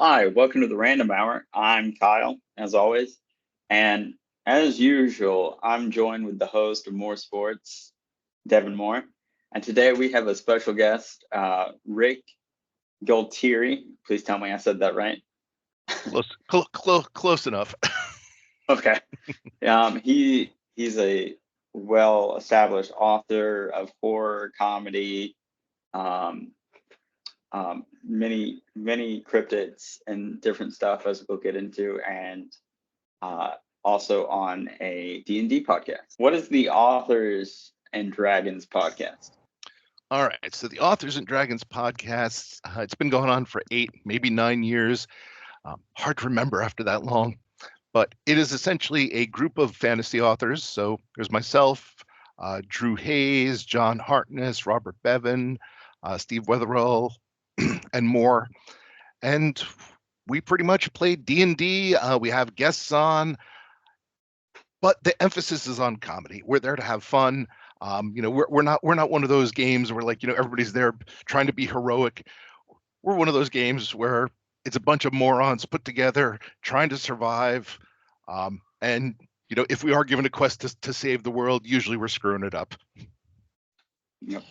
Hi, welcome to the Random Hour. I'm Kyle, as always. And as usual, I'm joined with the host of More Sports, Devin Moore. And today we have a special guest, Rick Gualtieri. Please tell me I said that right. Close enough. Okay. He's a well-established author of horror, comedy, um, many cryptids and different stuff as we'll get into, and also on a D&D podcast. What is the Authors and Dragons podcast? All right. So the Authors and Dragons podcast, it's been going on for 8, maybe 9 years. Hard to remember after that long. But it is essentially a group of fantasy authors. So there's myself, Drew Hayes, John Hartness, Robert Bevan, Steve Wetherill, and more. And we pretty much play D&D. We have guests on, but the emphasis is on comedy. We're there to have fun. We're not one of those games where everybody's there trying to be heroic. We're one of those games where it's a bunch of morons put together trying to survive. And if we are given a quest to save the world, usually we're screwing it up. Yep.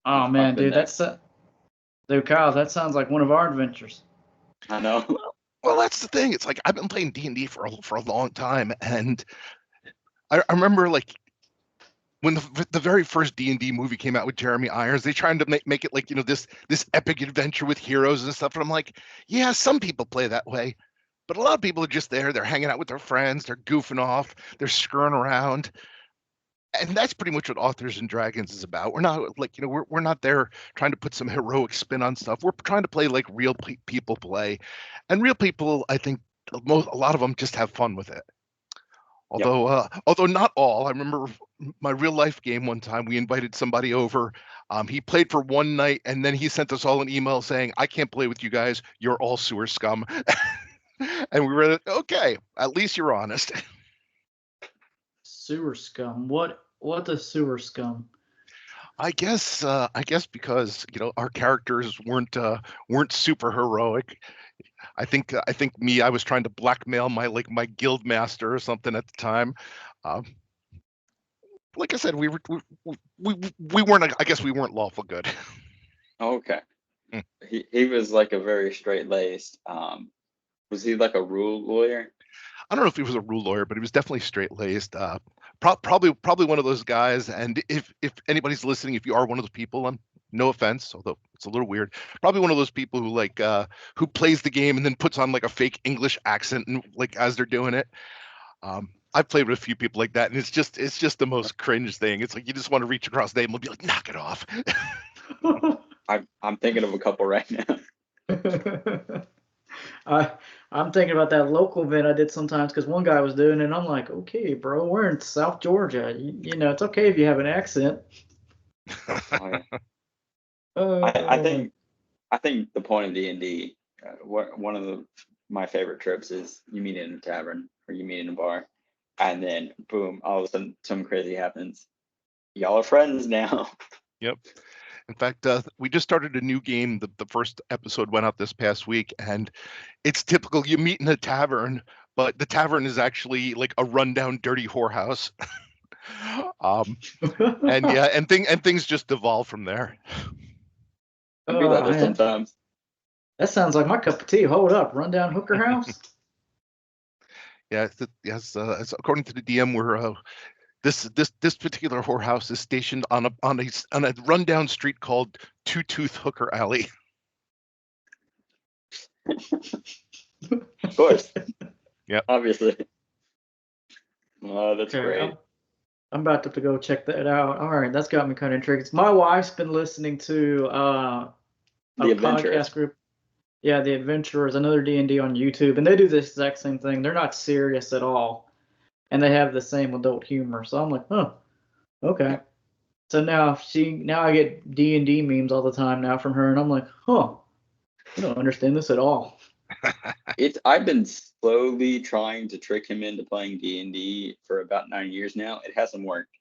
Oh man, dude, Kyle, that sounds like one of our adventures. I know. Well, that's the thing. It's like I've been playing D&D for a long time, and I remember when the very first D&D movie came out with Jeremy Irons, they tried to make it like this epic adventure with heroes and stuff, and I'm like, yeah, some people play that way, but a lot of people are just there. They're hanging out with their friends. They're goofing off. They're screwing around. And that's pretty much what Authors and Dragons is about. We're not we're not there trying to put some heroic spin on stuff. We're trying to play like real people play, and real people, I think a lot of them just have fun with it. Although not all. I remember my real life game one time. We invited somebody over. He played for one night, and then he sent us all an email saying, "I can't play with you guys. You're all sewer scum." And we were okay. At least you're honest. Sewer scum. What is sewer scum? I guess because our characters weren't super heroic. I think I was trying to blackmail my guild master or something at the time. Like I said, we weren't. I guess we weren't lawful good. Okay. He was like a very straight-laced. Was he like a rule lawyer? I don't know if he was a rule lawyer, but he was definitely straight-laced. Probably one of those guys. And if anybody's listening, if you are one of those people, no offense, although it's a little weird, probably one of those people who plays the game and then puts on like a fake English accent and as they're doing it. I've played with a few people like that, and it's just the most cringe thing. It's like you just want to reach across the table and be like, knock it off. I'm thinking of a couple right now. I'm thinking about that local event I did sometimes because one guy was doing it, and I'm like, okay, bro, we're in South Georgia. It's okay if you have an accent. I think the point of D&D, one of my favorite trips is you meet in a tavern or you meet in a bar, and then boom, all of a sudden something crazy happens. Y'all are friends now. Yep. In fact, we just started a new game. The first episode went out this past week, and it's typical. You meet in a tavern, but the tavern is actually like a rundown, dirty whorehouse. And things just evolve from there. I do that sometimes. That sounds like my cup of tea. Hold up, rundown hooker house. Yeah, yes. According to the DM, we're this particular whorehouse is stationed on a rundown street called Two Tooth Hooker Alley. Of course. Yeah. Obviously. Oh, that's great. I'm about to go check that out. All right, that's got me kind of intrigued. My wife's been listening to a podcast group. Yeah, The Adventurers, another D&D on YouTube, and they do this exact same thing. They're not serious at all, and they have the same adult humor. So I'm like, huh, okay. So now I get D&D memes all the time now from her, and I'm like, huh, I don't understand this at all. I've been slowly trying to trick him into playing D&D for about 9 years now. It hasn't worked.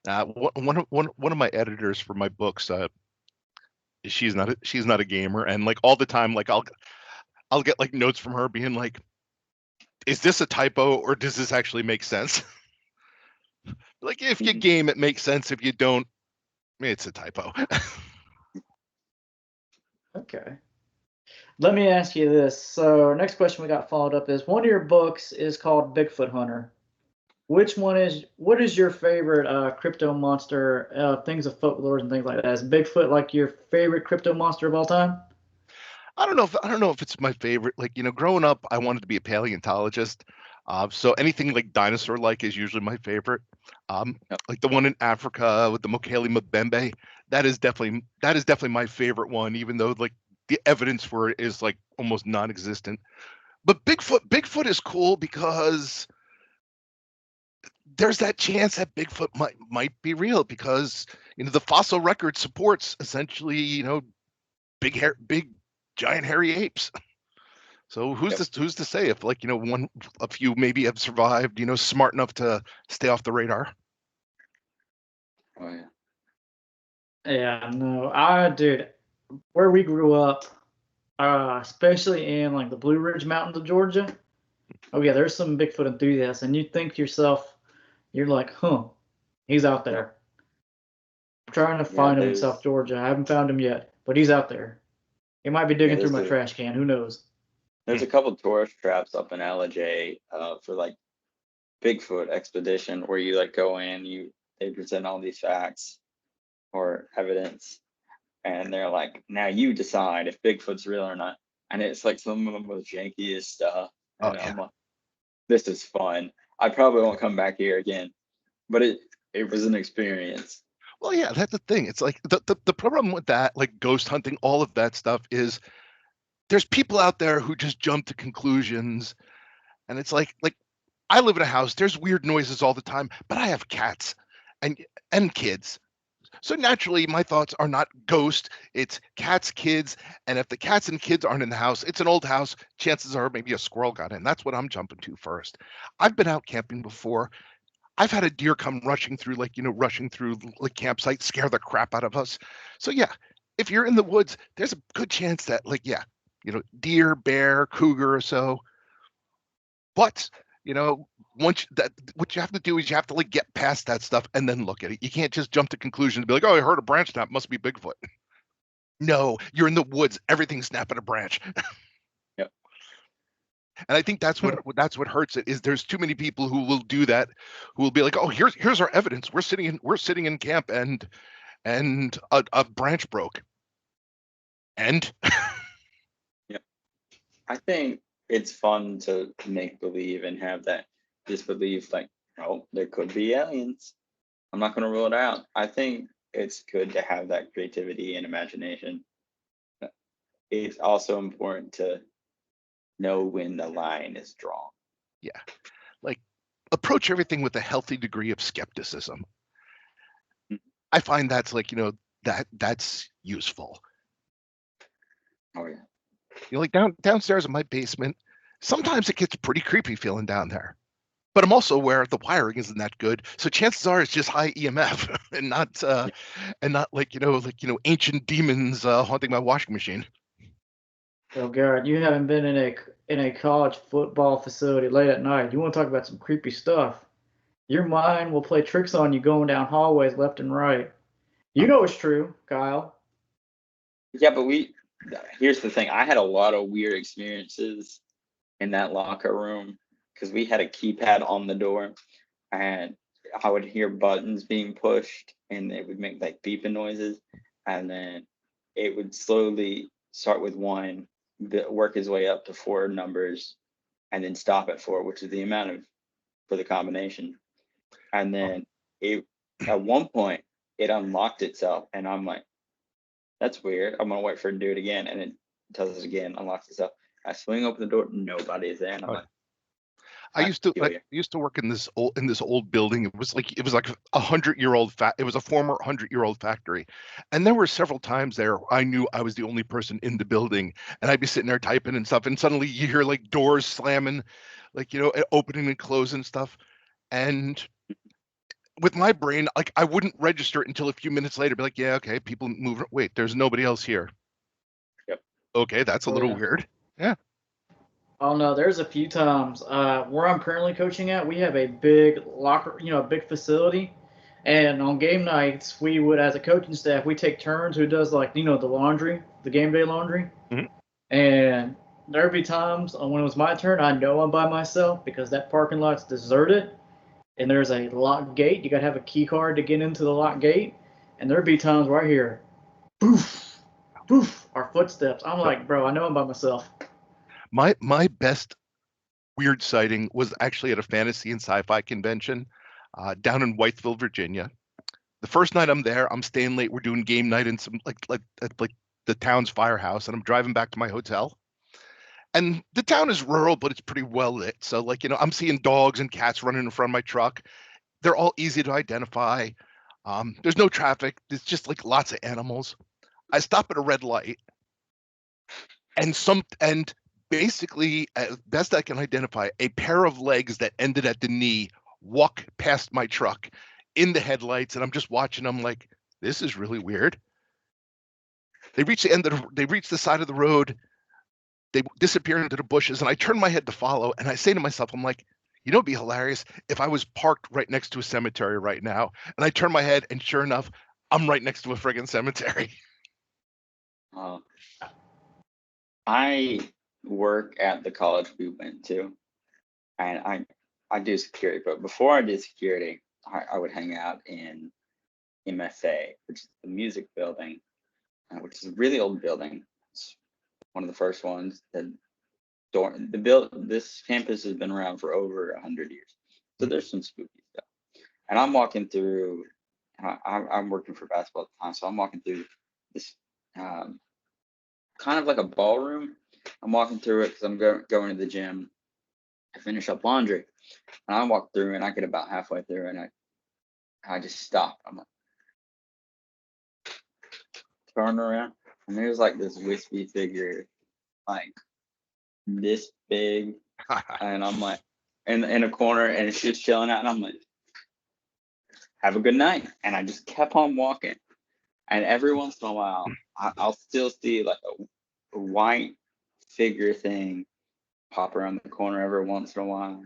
One of my editors for my books, she's not a gamer, and like all the time, like I'll get like notes from her being like, is this a typo or does this actually make sense? Like if you game, it makes sense. If you don't, it's a typo. Okay. Let me ask you this. So, next question we got followed up is one of your books is called Bigfoot Hunter. What is your favorite crypto monster, things of folklore and things like that? Is Bigfoot like your favorite crypto monster of all time? I don't know if it's my favorite. Like, growing up, I wanted to be a paleontologist. So anything like dinosaur like is usually my favorite. Yep. Like the one in Africa with the Mokele Mbembe, that is definitely my favorite one, even though like the evidence for it is like almost non-existent. But Bigfoot is cool because there's that chance that Bigfoot might be real because the fossil record supports essentially big giant hairy apes. So who's to say if like a few maybe have survived, smart enough to stay off the radar. Oh yeah. Yeah, no, dude, where we grew up, especially in like the Blue Ridge Mountains of Georgia. Oh yeah, there's some Bigfoot enthusiasts, and you think to yourself, you're like, huh, he's out there. I'm trying to find him in South Georgia. I haven't found him yet, but he's out there. He might be digging through my trash can. Who knows? There's a couple tourist traps up in LJ for like Bigfoot expedition where you like go in, they present all these facts or evidence, and they're like, now you decide if Bigfoot's real or not. And it's like some of the most jankiest stuff. Oh And yeah. I'm like, this is fun. I probably won't come back here again, but it was an experience. Well, yeah, that's the thing. It's like the problem with that, like ghost hunting, all of that stuff is there's people out there who just jump to conclusions, and it's like I live in a house. There's weird noises all the time, but I have cats and kids. So naturally, my thoughts are not ghost. It's cats, kids, and if the cats and kids aren't in the house, it's an old house. Chances are maybe a squirrel got in. That's what I'm jumping to first. I've been out camping before. I've had a deer come rushing through like campsites, scare the crap out of us. So yeah, if you're in the woods, there's a good chance that deer, bear, cougar or so. But once that, what you have to do is you have to like get past that stuff and then look at it. You can't just jump to conclusions and be like, oh, I heard a branch snap, must be Bigfoot. No, you're in the woods, everything's snapping a branch. Yep. And I think that's what hurts it is there's too many people who will do that, who will be like, oh, here's our evidence. We're sitting in camp and a branch broke. And Yeah. I think it's fun to make believe and have that disbelief, like, oh, there could be aliens. I'm not going to rule it out. I think it's good to have that creativity and imagination. It's also important to know when the line is drawn. yeah, like approach everything with a healthy degree of skepticism. I find that's like, that's useful. Oh yeah. Like downstairs in my basement, sometimes it gets pretty creepy feeling down there. But I'm also aware the wiring isn't that good, so chances are it's just high EMF and not like ancient demons haunting my washing machine. Oh God, you haven't been in a college football facility late at night. You want to talk about some creepy stuff? Your mind will play tricks on you going down hallways left and right. You know it's true, Kyle. Yeah, but here's the thing. I had a lot of weird experiences in that locker room because we had a keypad on the door, and I would hear buttons being pushed and it would make like beeping noises, and then it would slowly start with one, work his way up to four numbers, and then stop at four, which is the amount for the combination. And then at one point it unlocked itself, and I'm like, that's weird. I'm gonna wait for it to do it again, and it does it again, unlocks itself. I swing open the door, nobody's there, and I'm like, I used to work in this old building. It was like a 100-year-old it was a former 100-year-old factory, and there were several times there I knew I was the only person in the building, and I'd be sitting there typing and stuff, and suddenly you hear like doors slamming, like opening and closing stuff, and with my brain, like I wouldn't register it until a few minutes later. Be like, yeah, okay, people move. Wait, there's nobody else here. Yep. Okay, that's a little weird. Yeah. Oh no, there's a few times where I'm currently coaching at. We have a big locker, a big facility, and on game nights, we would, as a coaching staff, we take turns who does like the laundry, the game day laundry, Mhm. and there'd be times when it was my turn, I know I'm by myself because that parking lot's deserted, and there's a locked gate. You gotta have a key card to get into the locked gate, and there'd be times where I hear, poof, poof, our footsteps. I'm like, bro, I know I'm by myself. My best weird sighting was actually at a fantasy and sci-fi convention down in Whiteville, Virginia. The first night I'm there, I'm staying late. We're doing game night in some like the town's firehouse, and I'm driving back to my hotel. And the town is rural, but it's pretty well lit. So I'm seeing dogs and cats running in front of my truck. They're all easy to identify. There's no traffic. There's just like lots of animals. I stop at a red light, and basically, as best I can identify, a pair of legs that ended at the knee walk past my truck in the headlights, and I'm just watching them like, this is really weird. They reach the side of the road, they disappear into the bushes, and I turn my head to follow, and I say to myself, I'm like, it'd be hilarious if I was parked right next to a cemetery right now. And I turn my head, and sure enough, I'm right next to a friggin' cemetery. I work at the college we went to, and I do security. But before I did security, I would hang out in MFA, which is the music building, which is a really old building. It's one of the first ones. This campus has been around for over 100 years, so there's some spooky stuff. And I'm walking through. I'm working for basketball at the time, so I'm walking through this kind of like a ballroom. I'm walking through it because I'm going to the gym. I finish up laundry, and I walk through, and I get about halfway through, and I just stop. I'm like, turn around, and there's like this wispy figure, like this big, and I'm like in a corner, and it's just chilling out, and I'm like, have a good night, and I just kept on walking, and every once in a while, I'll still see like a white figure thing pop around the corner every once in a while.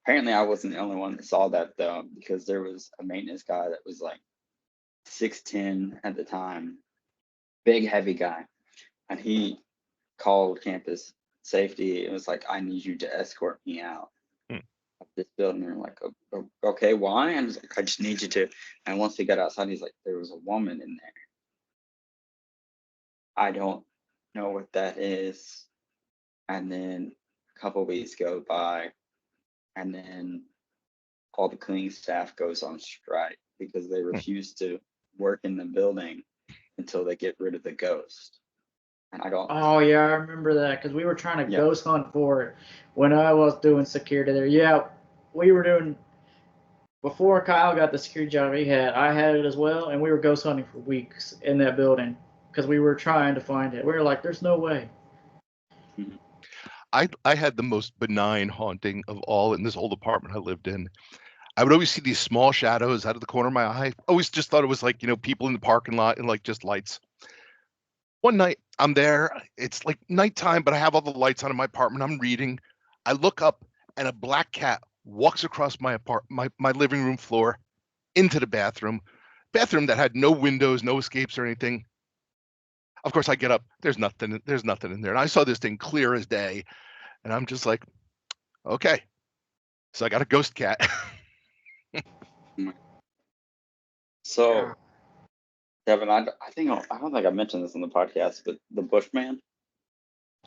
Apparently, I wasn't the only one that saw that though, because there was a maintenance guy that was like 6'10" at the time, big heavy guy, and he called campus safety. It was like, I need you to escort me out of this building. And I'm like, okay, why? And I was like, I just need you to. And once we got outside, he's like, there was a woman in there. I don't know what that is. And then a couple weeks go by, and then all the cleaning staff goes on strike because they refuse to work in the building until they get rid of the ghost. And I don't. Oh yeah, I remember that because we were trying to Yeah. ghost hunt for it when I was doing security there. Yeah, we were doing before Kyle got the security job he had. I had it as well, and we were ghost hunting for weeks in that building because we were trying to find it. We were like, "There's no way." Mhm. I had the most benign haunting of all in this old apartment I lived in. I would always see these small shadows out of the corner of my eye. Always just thought it was like, people in the parking lot and like just lights. One night I'm there, it's like nighttime, but I have all the lights on in my apartment. I'm reading. I look up and a black cat walks across my living room floor into the bathroom that had no windows, no escapes or anything. Of course, I get up. There's nothing in there. And I saw this thing clear as day. And I'm just like, okay. So I got a ghost cat. So, Yeah. Kevin, I don't think I mentioned this on the podcast, but the Bushman.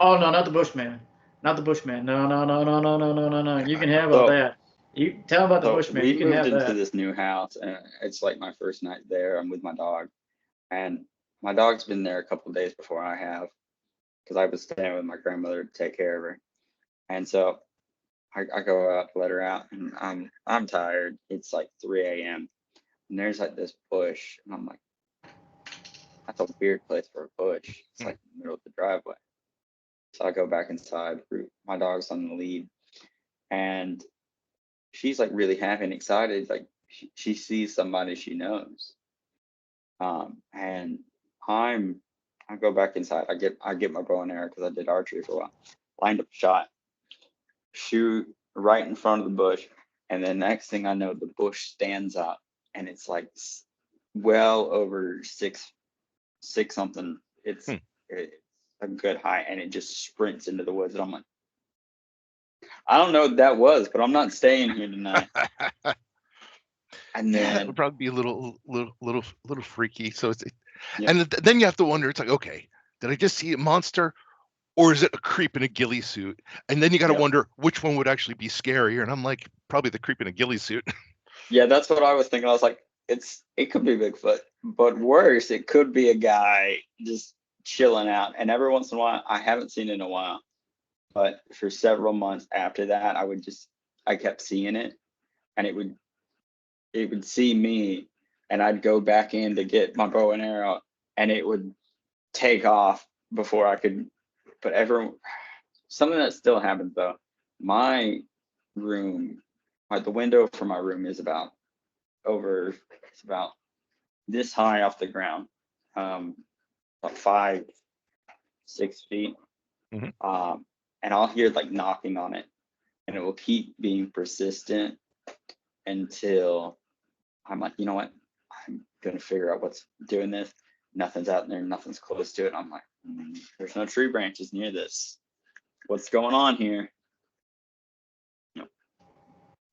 Oh no, not the Bushman. Not the Bushman. No, no, no, no, no, no, no, no, no. You can have all So, that. You tell about the so Bushman. we You can moved have into that. this new house, and it's like my first night there. I'm with my dog, and my dog's been there a couple of days before I have, because I was staying with my grandmother to take care of her. And so I go out to let her out, and I'm tired. It's like 3 a.m. and there's like this bush, and I'm like, that's a weird place for a bush. It's like in the middle of the driveway. So I go back inside. My dog's on the lead, and she's like really happy and excited. Like she sees somebody she knows. And I go back inside. I get my bow and arrow because I did archery for a while. Lined up a shot, shoot right in front of the bush, and then next thing I know, the bush stands up, and it's like well over six something. It's a good height, and it just sprints into the woods. And I'm like, I don't know what that was, but I'm not staying here tonight. And then it would probably be a little freaky. So and then you have to wonder. It's like, okay, did I just see a monster, or is it a creep in a ghillie suit? And then you got to wonder which one would actually be scarier. And I'm like, probably the creep in a ghillie suit. Yeah, that's what I was thinking. I was like, it could be Bigfoot, but worse, it could be a guy just chilling out. And every once in a while, I haven't seen it in a while, but for several months after that, I kept seeing it, and it would see me, and I'd go back in to get my bow and arrow, and it would take off before I could. But something that still happens though, my room, the window for my room is about this high off the ground, about 5-6 feet. Mm-hmm. And I'll hear like knocking on it, and it will keep being persistent until I'm like, you know what? I'm gonna figure out what's doing this. Nothing's out there, nothing's close to it. I'm like, there's no tree branches near this. What's going on here?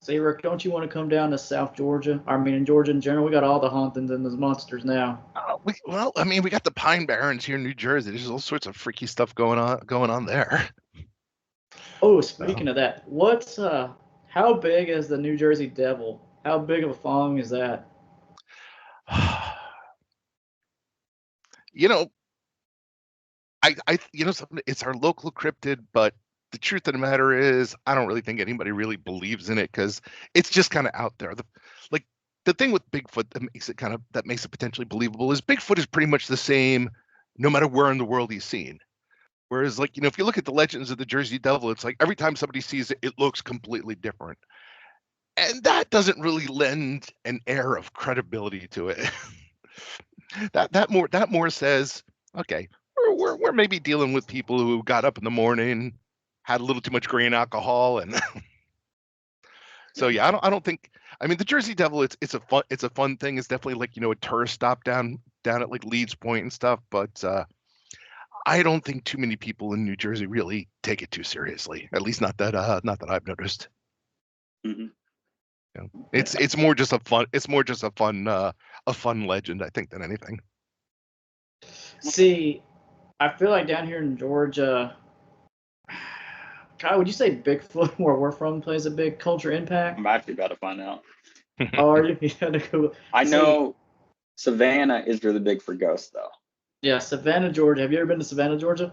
See, Rick, don't you want to come down to South Georgia? I mean, in Georgia in general, we got all the hauntings and there's monsters now. We got the Pine Barrens here in New Jersey. There's all sorts of freaky stuff going on there. Oh, speaking of that, how big is the New Jersey Devil? How big of a following is that? It's our local cryptid, but the truth of the matter is, I don't really think anybody really believes in it because it's just kind of out there. The thing with Bigfoot that makes it potentially believable is Bigfoot is pretty much the same, no matter where in the world he's seen. Whereas, if you look at the legends of the Jersey Devil, it's like every time somebody sees it, it looks completely different, and that doesn't really lend an air of credibility to it. that more says, okay, we're maybe dealing with people who got up in the morning, had a little too much grain alcohol, and so I don't think. I mean, the Jersey Devil, it's a fun thing. It's definitely like a tourist stop down at like Leeds Point and stuff, but I don't think too many people in New Jersey really take it too seriously. At least not that I've noticed. Mm-hmm. It's more just a fun legend, I think, than anything. See, I feel like down here in Georgia, Kyle, would you say Bigfoot, where we're from, plays a big culture impact? I'm actually about to find out. Oh, are you? I know Savannah is really big for ghosts, though. Yeah, Savannah, Georgia. Have you ever been to Savannah, Georgia?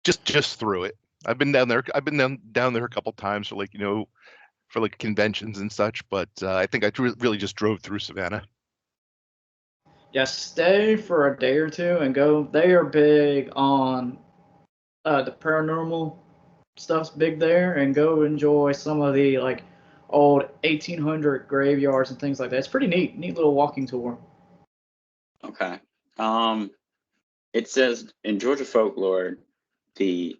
Just through it. I've been down there. I've been down there a couple times for conventions and such. But I think I really just drove through Savannah. Yeah, stay for a day or two and go. They are big on the paranormal stuff's big there, and go enjoy some of the old 1800 graveyards and things like that. It's pretty neat little walking tour. Okay. It says in Georgia folklore, the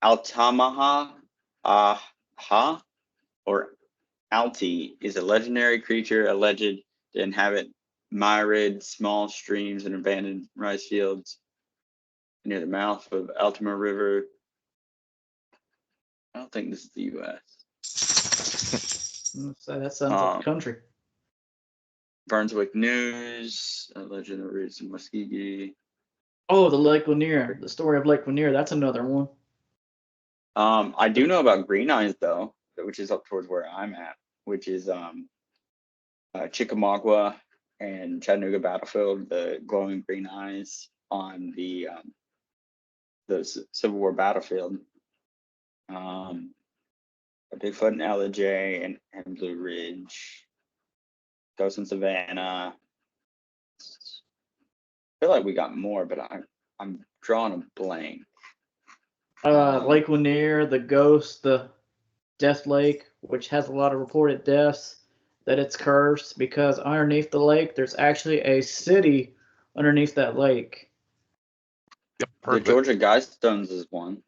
Altamaha or Alti is a legendary creature alleged to inhabit myriad small streams and abandoned rice fields near the mouth of Altima River. I don't think this is the U.S. So that sounds like the country. Brunswick News, a legend of roots in Muskegee. Oh, the Lake Lanier, the story of Lake Lanier. That's another one. I do know about Green Eyes though, which is up towards where I'm at, which is Chickamauga and Chattanooga battlefield, the glowing green eyes on the Civil War battlefield. A Bigfoot and LJ and Blue Ridge. Ghost in Savannah. I feel like we got more, but I'm drawing a blank. Lake Lanier, the Ghost, the Death Lake. which has a lot of reported deaths, that it's cursed because underneath the lake, there's actually a city underneath that lake. Yep, The perfect. Georgia Guidestones is one,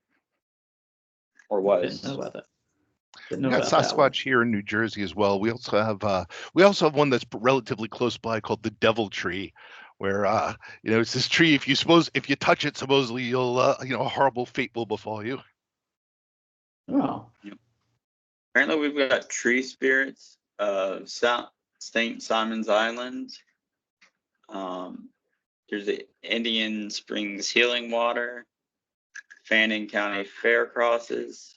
or Didn't know was. about that. Didn't We know got about that one. Sasquatch here in New Jersey as well. We also have one that's relatively close by called the Devil Tree, where it's this tree. If you touch it, supposedly you'll a horrible fate will befall you. Oh. Yep. Apparently, we've got tree spirits of St. Simon's Island. There's the Indian Springs Healing Water, Fannin County Fair Crosses.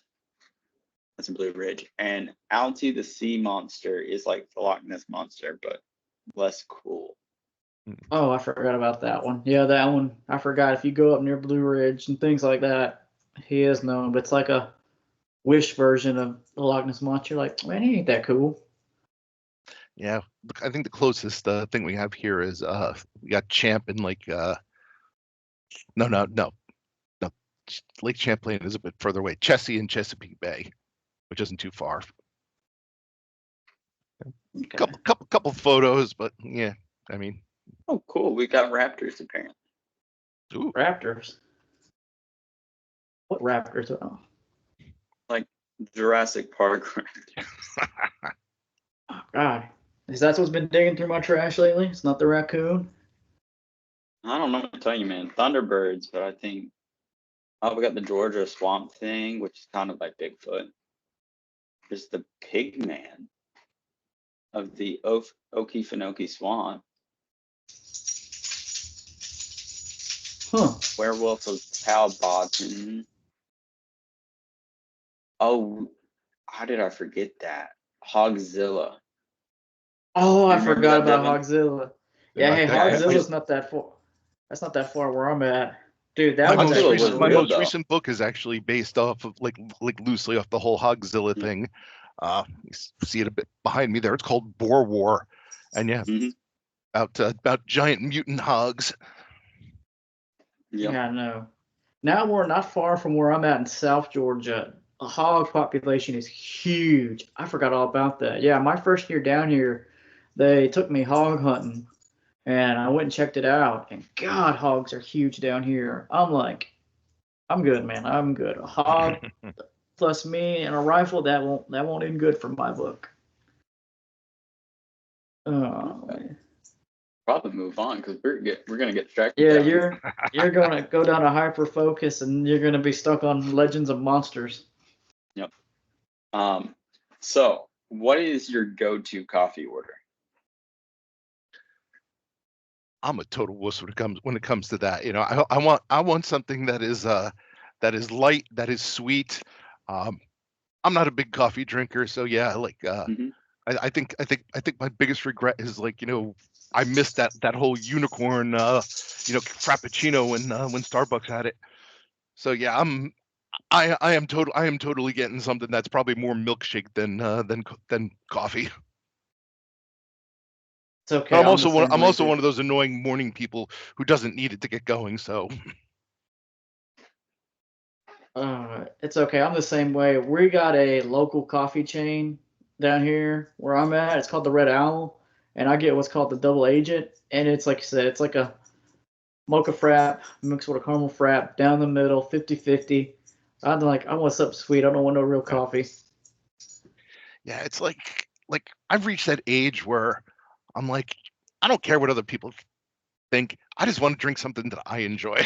That's in Blue Ridge. And Alti the Sea Monster is like the Loch Ness Monster, but less cool. Oh, I forgot about that one. Yeah, that one. I forgot. If you go up near Blue Ridge and things like that, he is known, but it's like a Wish version of the Loch Ness Monster. Like, man, he ain't that cool. Yeah, I think the closest thing we have here is we got Champ in like no, Lake Champlain is a bit further away. Chessie in Chesapeake Bay, which isn't too far. Okay. Couple photos, but yeah, I mean. Oh, cool. We got raptors apparently. Ooh. Raptors. What raptors? Oh. Like Jurassic Park. Oh, God. Is that what's been digging through my trash lately? It's not the raccoon? I don't know what to tell you, man. Thunderbirds, but I think we got the Georgia Swamp Thing, which is kind of like Bigfoot. There's the Pig Man of the Okefenokee Swamp. Huh. Werewolf of Talbotton. Oh, how did I forget that? Hogzilla. Oh, I Remember forgot that, about Devin? Hogzilla. Yeah, hey, Yeah, Hogzilla's not that far. That's not that far where I'm at. Dude, that My was most Hogzilla actually was recent my real, most though. recent book is actually based off of like loosely off the whole Hogzilla thing. You see it a bit behind me there. It's called Boer War, and yeah, about giant mutant hogs. Yep. Yeah, I know. Now we're not far from where I'm at in South Georgia. The hog population is huge. I forgot all about that. Yeah, my first year down here, they took me hog hunting, and I went and checked it out. And God, hogs are huge down here. I'm like, I'm good, man. I'm good. A hog plus me and a rifle, that won't end good for my book. Oh man. Probably move on because we're gonna get distracted. Yeah, Down. you're gonna go down a hyper focus and you're gonna be stuck on Legends of Monsters. Yep. So what is your go-to coffee order? I'm a total wuss when it comes to that. I want something that is light, that is sweet. I'm not a big coffee drinker, so yeah, like I think my biggest regret is like I missed that whole unicorn frappuccino when Starbucks had it. So yeah, I am totally getting something that's probably more milkshake than coffee. It's okay. But I'm I'm also one of those annoying morning people who doesn't need it to get going. So it's okay. I'm the same way. We got a local coffee chain down here where I'm at. It's called the Red Owl, and I get what's called the Double Agent, and it's like you said, it's like a mocha frap mixed with a caramel frap down the middle, 50-50. I'm like, I want something sweet. I don't want no real coffee. yeah, it's like I've reached that age where I'm like, I don't care what other people think. I just want to drink something that I enjoy.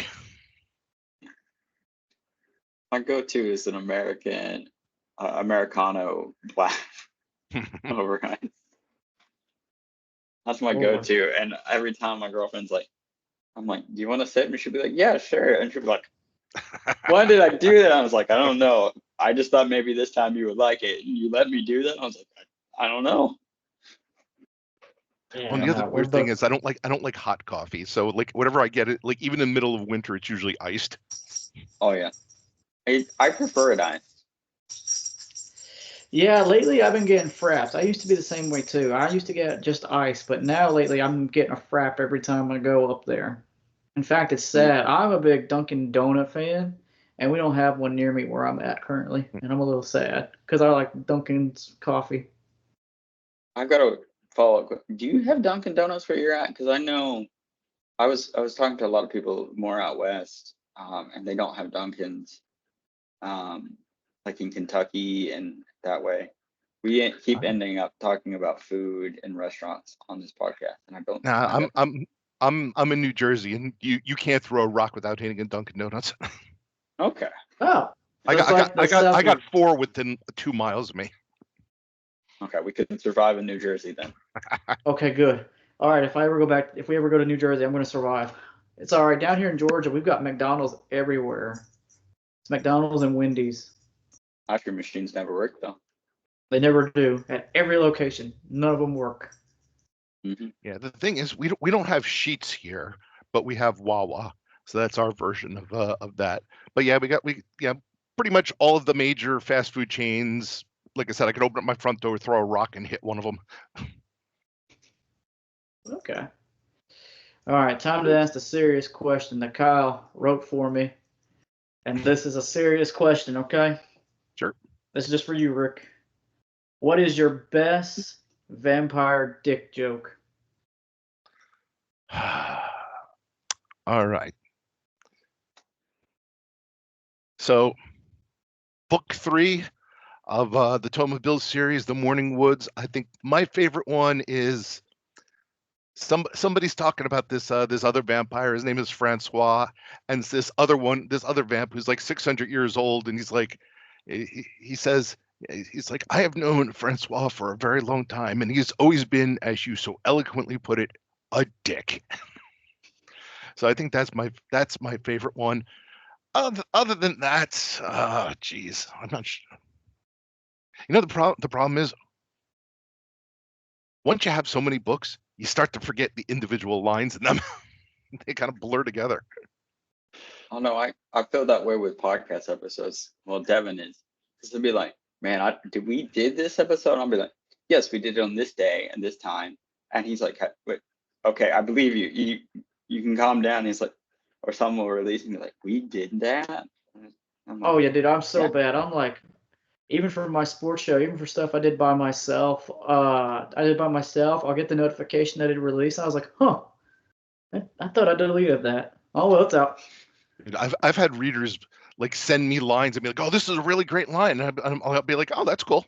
My go-to is an Americano black over ice. That's my go-to, and every time my girlfriend's like, I'm like, do you want to sip? And she'll be like, yeah, sure. And she'll be like, why did I do that? I was like, I don't know. I just thought maybe this time you would like it. And you let me do that. I was like, I don't know. Yeah, Well, the other weird thing is I don't like hot coffee. So like whatever I get it, like even in the middle of winter, it's usually iced. Oh yeah, I prefer it iced. Yeah, lately I've been getting fraps. I used to be the same way too. I used to get just ice, but now lately I'm getting a frap every time I go up there. In fact, it's sad. I'm a big Dunkin' Donut fan, and we don't have one near me where I'm at currently, and I'm a little sad because I like Dunkin's coffee. I've got a follow-up. Do you have Dunkin' Donuts where you're at? Because I know I was talking to a lot of people more out west, and they don't have Dunkin's, like in Kentucky and that way. We keep ending up talking about food and restaurants on this podcast, and I don't. Nah, I'm in New Jersey, and you can't throw a rock without hitting a Dunkin' Donuts. Okay. Oh, I got 4 within 2 miles of me. Okay, we could survive in New Jersey then. Okay, good. All right, if we ever go to New Jersey, I'm going to survive. It's all right. Down here in Georgia, we've got McDonald's everywhere. It's McDonald's and Wendy's. After machines never work though. They never do at every location. None of them work. Mm-hmm. Yeah, the thing is, we don't have Sheets here, but we have Wawa, so that's our version of that. But yeah, pretty much all of the major fast food chains. Like I said, I could open up my front door, throw a rock, and hit one of them. Okay. All right, time to ask the serious question that Kyle wrote for me. And this is a serious question, okay? Sure. This is just for you, Rick. What is your best vampire dick joke? All right. So, book 3 of the Tome of Bill series, The Morning Woods. I think my favorite one is somebody's talking about this other vampire. His name is Francois, and it's this other vamp who's like 600 years old, and he's like, he says, he's like, I have known Francois for a very long time, and he's always been, as you so eloquently put it, a dick. So I think that's my favorite one. Other than that, geez, I'm not sure. You know, the problem is, once you have so many books, you start to forget the individual lines in them. They kind of blur together. Oh no, I feel that way with podcast episodes. Well, Devin is, because he'll be like, man, we did this episode? I'll be like, yes, we did it on this day and this time. And he's like, wait, okay, I believe you. You can calm down. He's like, or someone will release and be like, we did that. Like, oh yeah, dude, I'm so bad. I'm like, even for my sports show, even for stuff I did by myself, I'll get the notification that it released. I was like, huh, I thought I deleted that. Oh well, it's out. I've had readers like send me lines and be like, oh, this is a really great line. And I'll be like, oh, that's cool.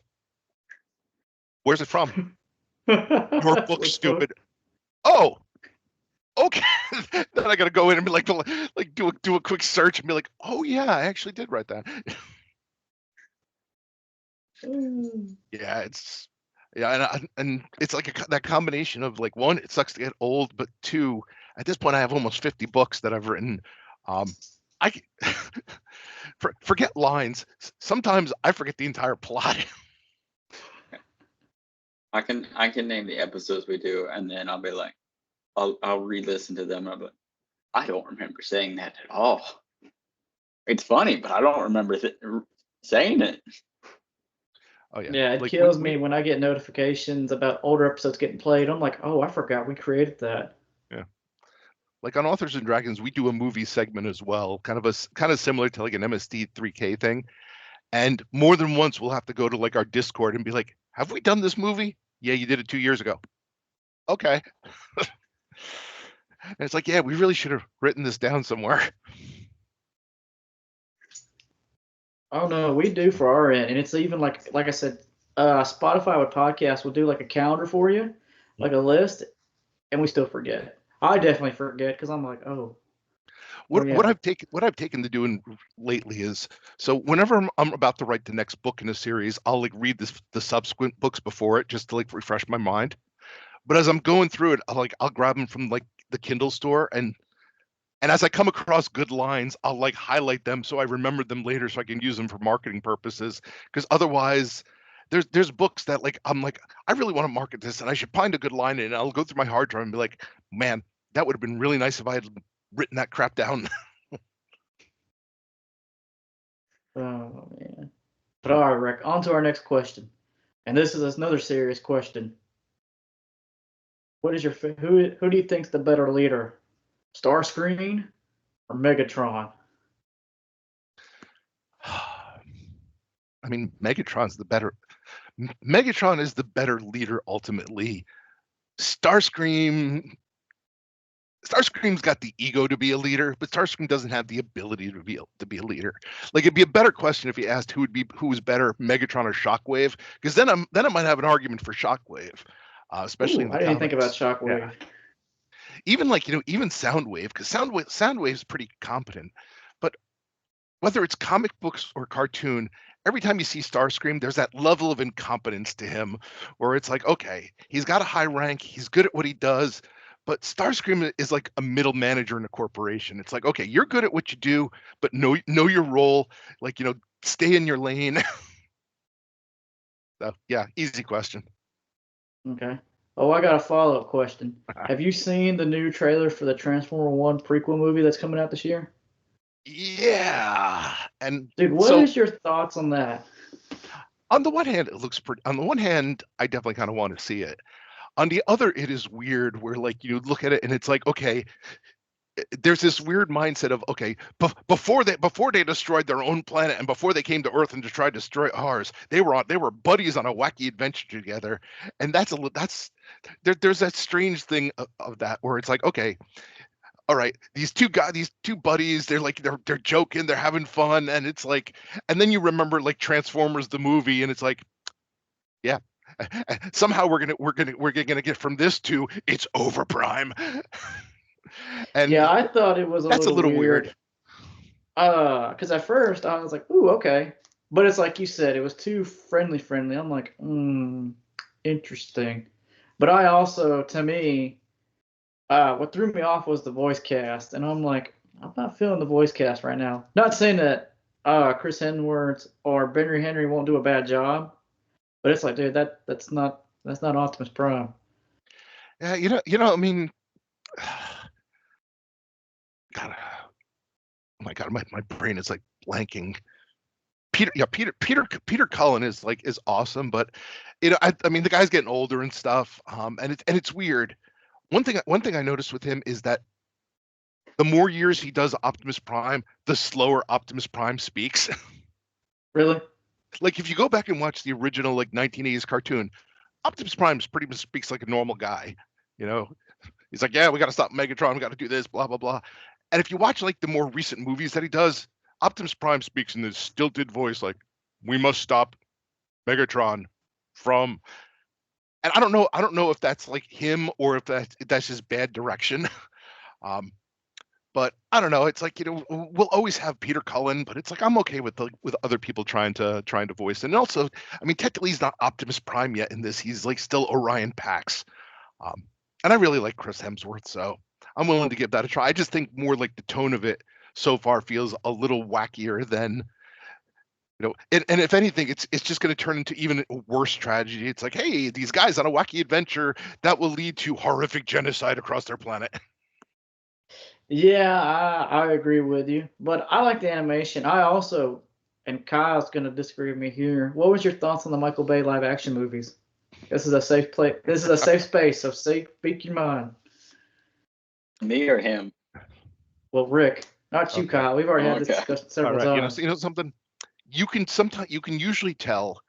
Where's it from? Your book, stupid. Oh, okay. Then I got to go in and be like do a quick search and be like, oh yeah, I actually did write that. And it's like that combination of like, one, it sucks to get old, but 2, at this point I have almost 50 books that I've written. I forget lines. Sometimes I forget the entire plot. I can name the episodes we do, and then I'll be like, I'll re-listen to them. And I'll be like, I don't remember saying that at all. It's funny, but I don't remember saying it. Oh yeah. Yeah, it kills me when I get notifications about older episodes getting played. I'm like, oh, I forgot we created that. Yeah. Like on Authors and Dragons, we do a movie segment as well, kind of similar to like an MSD 3K thing. And more than once, we'll have to go to like our Discord and be like, have we done this movie? Yeah, you did it 2 years ago. Okay. And it's like, yeah, we really should have written this down somewhere. Oh no, we do for our end, and it's even like I said, Spotify with podcasts will do like a calendar for you, like a list, and we still forget. I definitely forget because I'm like, oh. What I've taken to doing lately is, so whenever I'm about to write the next book in a series, I'll like read the subsequent books before it just to like refresh my mind. But as I'm going through it, I'll grab them from like the Kindle store, and as I come across good lines, I'll like highlight them so I remember them later so I can use them for marketing purposes. Because otherwise, there's books that like I'm like, I really want to market this and I should find a good line in it. And I'll go through my hard drive and be like, man, that would have been really nice if I had written that crap down. Oh man. But all right, Rick, on to our next question. And this is another serious question. What is who do you think's the better leader? Starscream or Megatron? I mean, Megatron is the better leader ultimately. Starscream's got the ego to be a leader, but Starscream doesn't have the ability to be a leader. Like, it'd be a better question if you asked who was better, Megatron or Shockwave, because then I might have an argument for Shockwave, especially in the I didn't think about comics. Shockwave. Yeah. Even Soundwave, because Soundwave's pretty competent, but whether it's comic books or cartoon, every time you see Starscream, there's that level of incompetence to him where it's like, okay, he's got a high rank, he's good at what he does, but Starscream is like a middle manager in a corporation. It's like, okay, you're good at what you do, but know your role, like, stay in your lane. So, yeah, easy question. Okay. Oh, I got a follow-up question. Have you seen the new trailer for the Transformer 1 prequel movie that's coming out this year? Yeah. And dude, what is your thoughts on that? On the one hand, it looks pretty. On the one hand, I definitely kind of want to see it. On the other, it is weird where, like, you look at it and it's like, okay, there's this weird mindset of, okay, before they destroyed their own planet and before they came to Earth and to try to destroy ours, they were buddies on a wacky adventure together, and there's that strange thing of that where it's like, okay, all right, these two buddies, they're joking, they're having fun, and it's like, and then you remember like Transformers the movie, and it's like, yeah, somehow we're gonna get from this to it's over Prime. And yeah, I thought it was a little weird. Because at first I was like, ooh, okay, but it's like you said, it was too friendly. I'm like, interesting. But I also, to me, what threw me off was the voice cast, and I'm like, I'm not feeling the voice cast right now. Not saying that Chris Hemsworth or Henry won't do a bad job, but it's like, dude, that's not Optimus Prime. Yeah, I mean, God, oh my God, my brain is like blanking. Peter Cullen is awesome, but I mean, the guy's getting older and stuff, and it's weird. One thing I noticed with him is that the more years he does Optimus Prime, the slower Optimus Prime speaks. Really? Like, if you go back and watch the original 1980s cartoon, Optimus Prime pretty much speaks like a normal guy. He's like, yeah, we got to stop Megatron, we got to do this, blah blah blah. And if you watch the more recent movies that he does, Optimus Prime speaks in this stilted voice, like, we must stop Megatron from. And I don't know if that's like him or if that's his bad direction. But I don't know. It's like, we'll always have Peter Cullen, but it's like, I'm okay with other people trying to voice. And also, I mean, technically he's not Optimus Prime yet in this. He's still Orion Pax. And I really like Chris Hemsworth, so I'm willing to give that a try. I just think more like the tone of it so far feels a little wackier than, and if anything, it's just going to turn into even a worse tragedy. It's like, hey, these guys on a wacky adventure that will lead to horrific genocide across their planet. Yeah, I agree with you, but I like the animation. I also, and Kyle's going to disagree with me here. What was your thoughts on the Michael Bay live action movies? This is a safe place. This is a safe space, so speak your mind. Me or him? Well, Rick, not you, okay. Kyle. We've already had this discussion several times. Something. You can usually tell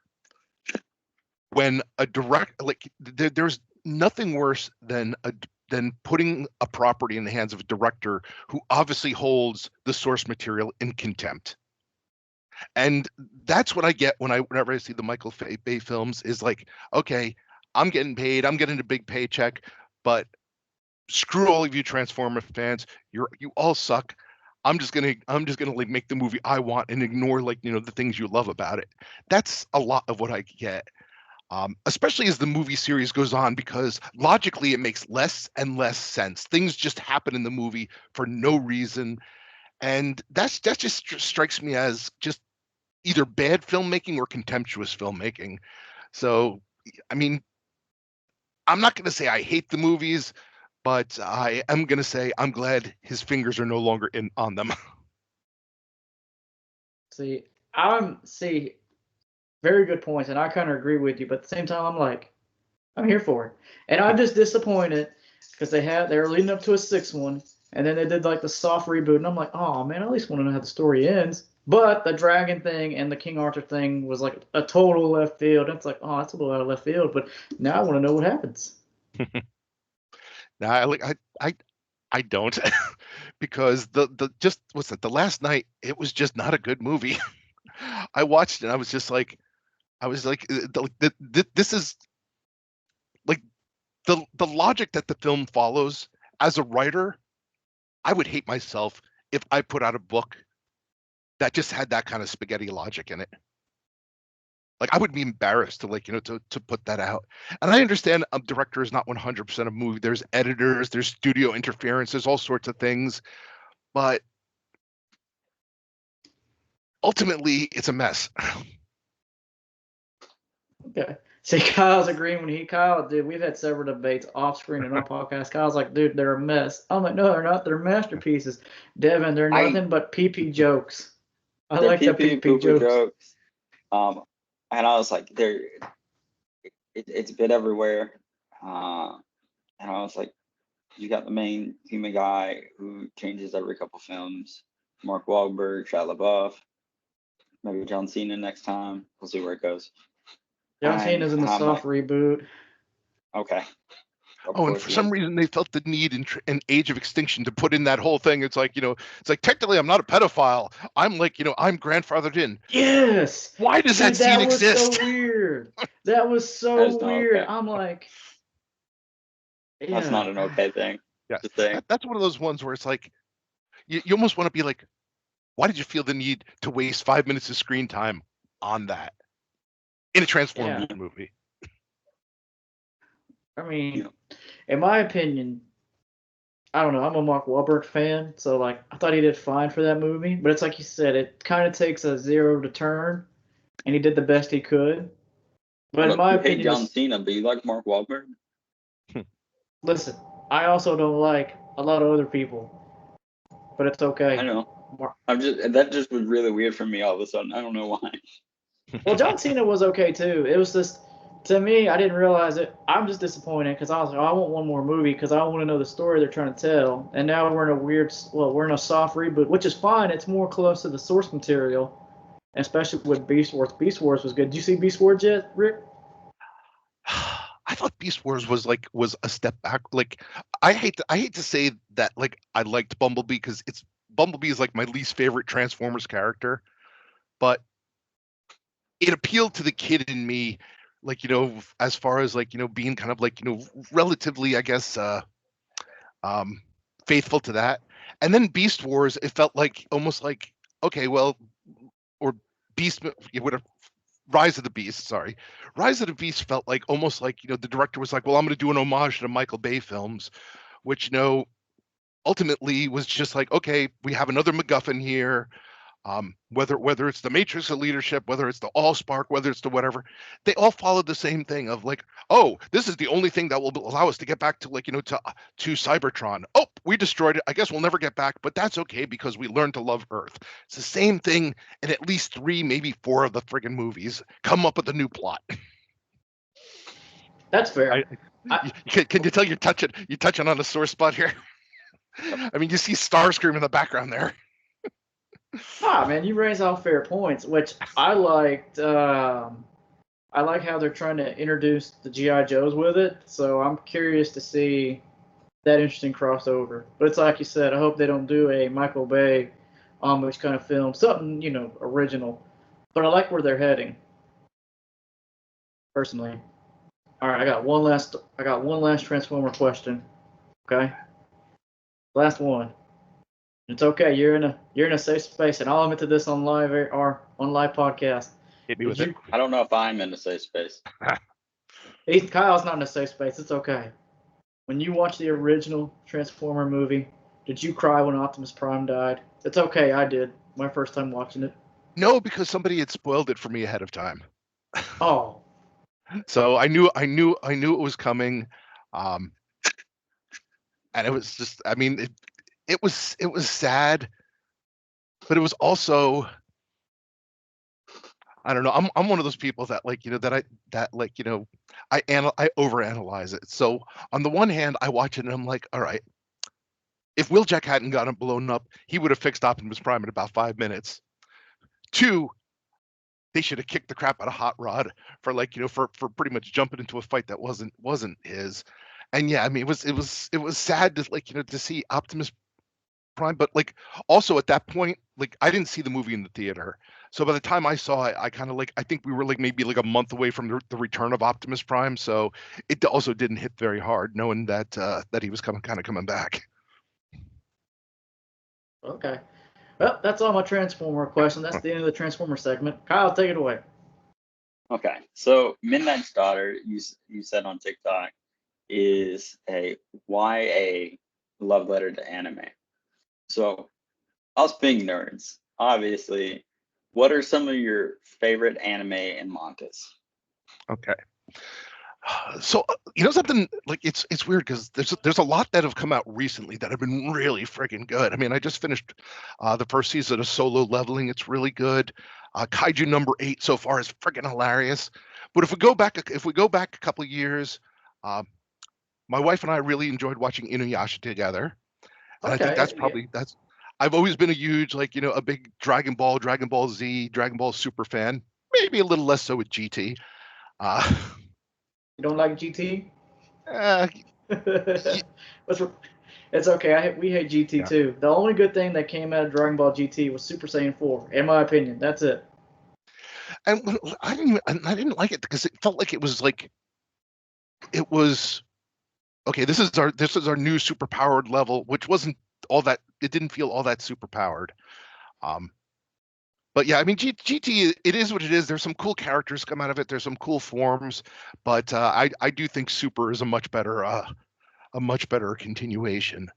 when a direct, there's nothing worse than putting a property in the hands of a director who obviously holds the source material in contempt. And that's what I get whenever I see the Michael Bay films, is like, okay, I'm getting paid, I'm getting a big paycheck, but screw all of you Transformer fans, you all suck. I'm just gonna make the movie I want and ignore the things you love about it. That's a lot of what I get. Especially as the movie series goes on, because logically it makes less and less sense. Things just happen in the movie for no reason, and that just strikes me as just either bad filmmaking or contemptuous filmmaking. So, I mean, I'm not going to say I hate the movies, but I am going to say I'm glad his fingers are no longer on them. See, very good points, and I kind of agree with you. But at the same time, I'm like, I'm here for it, and I'm just disappointed because they were leading up to a sixth one, and then they did the soft reboot, and I'm like, oh man, I at least want to know how the story ends. But the dragon thing and the King Arthur thing was like a total left field. It's like, oh, that's a little out of left field. But now I want to know what happens. Now I don't because the just what's that the last night it was just not a good movie. I watched it and I was like this is like the logic that the film follows. As a writer, I would hate myself if I put out a book that just had that kind of spaghetti logic in it. Like I would be embarrassed to to put that out. And I understand a director is not 100% a movie. There's editors, there's studio interference, there's all sorts of things, but ultimately it's a mess. Okay. See, Kyle's agreeing when Kyle, dude, we've had several debates off screen and on podcast. Kyle's like, dude, they're a mess. I'm like, no, they're not. They're masterpieces. Devin, they're nothing but PP jokes. I like the PP jokes. And I was like, it's a bit everywhere. And I was like, you got the main human guy who changes every couple films. Mark Wahlberg, Shia LaBeouf, maybe John Cena next time. We'll see where it goes. John Cena's in the soft reboot. Okay. And for some reason they felt the need in Age of Extinction to put in that whole thing. It's like, it's like technically I'm not a pedophile. I'm like, I'm grandfathered in. Yes. Why does that scene exist? That was so weird. That was so weird. Okay. I'm like, yeah. That's not an okay thing. Yeah. That's one of those ones where it's like, you almost want to be like, why did you feel the need to waste 5 minutes of screen time on that in a Transformers movie? I mean, in my opinion, I don't know. I'm a Mark Wahlberg fan, so like I thought he did fine for that movie. But it's like you said, it kind of takes a zero to turn, and he did the best he could. But in my opinion, you hate John Cena, but you like Mark Wahlberg. Listen, I also don't like a lot of other people, but it's okay. I know. That just was really weird for me all of a sudden. I don't know why. Well, John Cena was okay too. It was just, to me, I didn't realize it. I'm just disappointed because I was like, I want one more movie because I want to know the story they're trying to tell. And now we're in we're in a soft reboot, which is fine. It's more close to the source material, especially with Beast Wars. Beast Wars was good. Did you see Beast Wars yet, Rick? I thought Beast Wars was a step back. Like I hate to say that like I liked Bumblebee because Bumblebee is like my least favorite Transformers character, but it appealed to the kid in me, like, as far as like, being kind of like, relatively, I guess, faithful to that. And then Beast Wars, it felt like almost like, okay, well, or Rise of the Beast, sorry. Rise of the Beast felt like almost like, the director was like, well, I'm going to do an homage to Michael Bay films, which, ultimately was just like, okay, we have another MacGuffin here. Whether it's the Matrix of Leadership, whether it's the Allspark, whether it's the whatever, they all followed the same thing of like, oh, this is the only thing that will allow us to get back to like, to Cybertron. Oh, we destroyed it. I guess we'll never get back, but that's okay because we learned to love Earth. It's the same thing in at least 3, maybe 4 of the friggin' movies. Come up with a new plot. That's fair. Can you tell you're touching on a sore spot here? I mean, you see Starscream in the background there. Man, you raise all fair points, which I liked. I like how they're trying to introduce the G.I. Joes with it, so I'm curious to see that interesting crossover. But it's like you said, I hope they don't do a Michael Bay homage kind of film, something, original. But I like where they're heading, personally. All right, I got one last Transformer question. Okay, last one. It's okay. You're in a safe space, and I'll admit to this on live podcast. Hit me with it. I don't know if I'm in a safe space. Kyle's not in a safe space. It's okay. When you watch the original Transformer movie, did you cry when Optimus Prime died? It's okay. I did. My first time watching it. No, because somebody had spoiled it for me ahead of time. Oh. So I knew it was coming, and it was just. I mean, it was sad, but it was also, I don't know. I'm one of those people that like, I overanalyze it. So on the one hand, I watch it and I'm like, all right, if Wheeljack hadn't gotten blown up, he would have fixed Optimus Prime in about 5 minutes. 2, they should have kicked the crap out of Hot Rod for like, for pretty much jumping into a fight that wasn't his. And yeah, I mean, it was sad to like, to see Optimus Prime, but like also at that point, like I didn't see the movie in the theater. So by the time I saw it, I kind of like, I think we were like maybe like a month away from the return of Optimus Prime. So it also didn't hit very hard knowing that that he was coming back. Okay. Well, that's all my Transformer question. That's the end of the Transformer segment. Kyle, take it away. Okay, so Midnight's Daughter, you said on TikTok, is a YA love letter to anime. So, us being nerds, obviously, what are some of your favorite anime and mangas? Okay. So something like it's weird because there's a lot that have come out recently that have been really freaking good. I mean, I just finished the first season of Solo Leveling. It's really good. Kaiju number 8 so far is freaking hilarious. But if we go back a couple of years, my wife and I really enjoyed watching Inuyasha together, and I think that's I've always been a huge a big Dragon Ball Z, Dragon Ball Super fan. Maybe a little less so with GT. You don't like GT? Yeah. It's okay. We hate GT too. The only good thing that came out of Dragon Ball GT was Super Saiyan 4, in my opinion. That's it. And I didn't like it because it felt like it was okay. This is our new superpowered level, which wasn't all that. It didn't feel all that superpowered. But yeah, I mean, GT, it is what it is. There's some cool characters come out of it. There's some cool forms, but I do think Super is a much better continuation.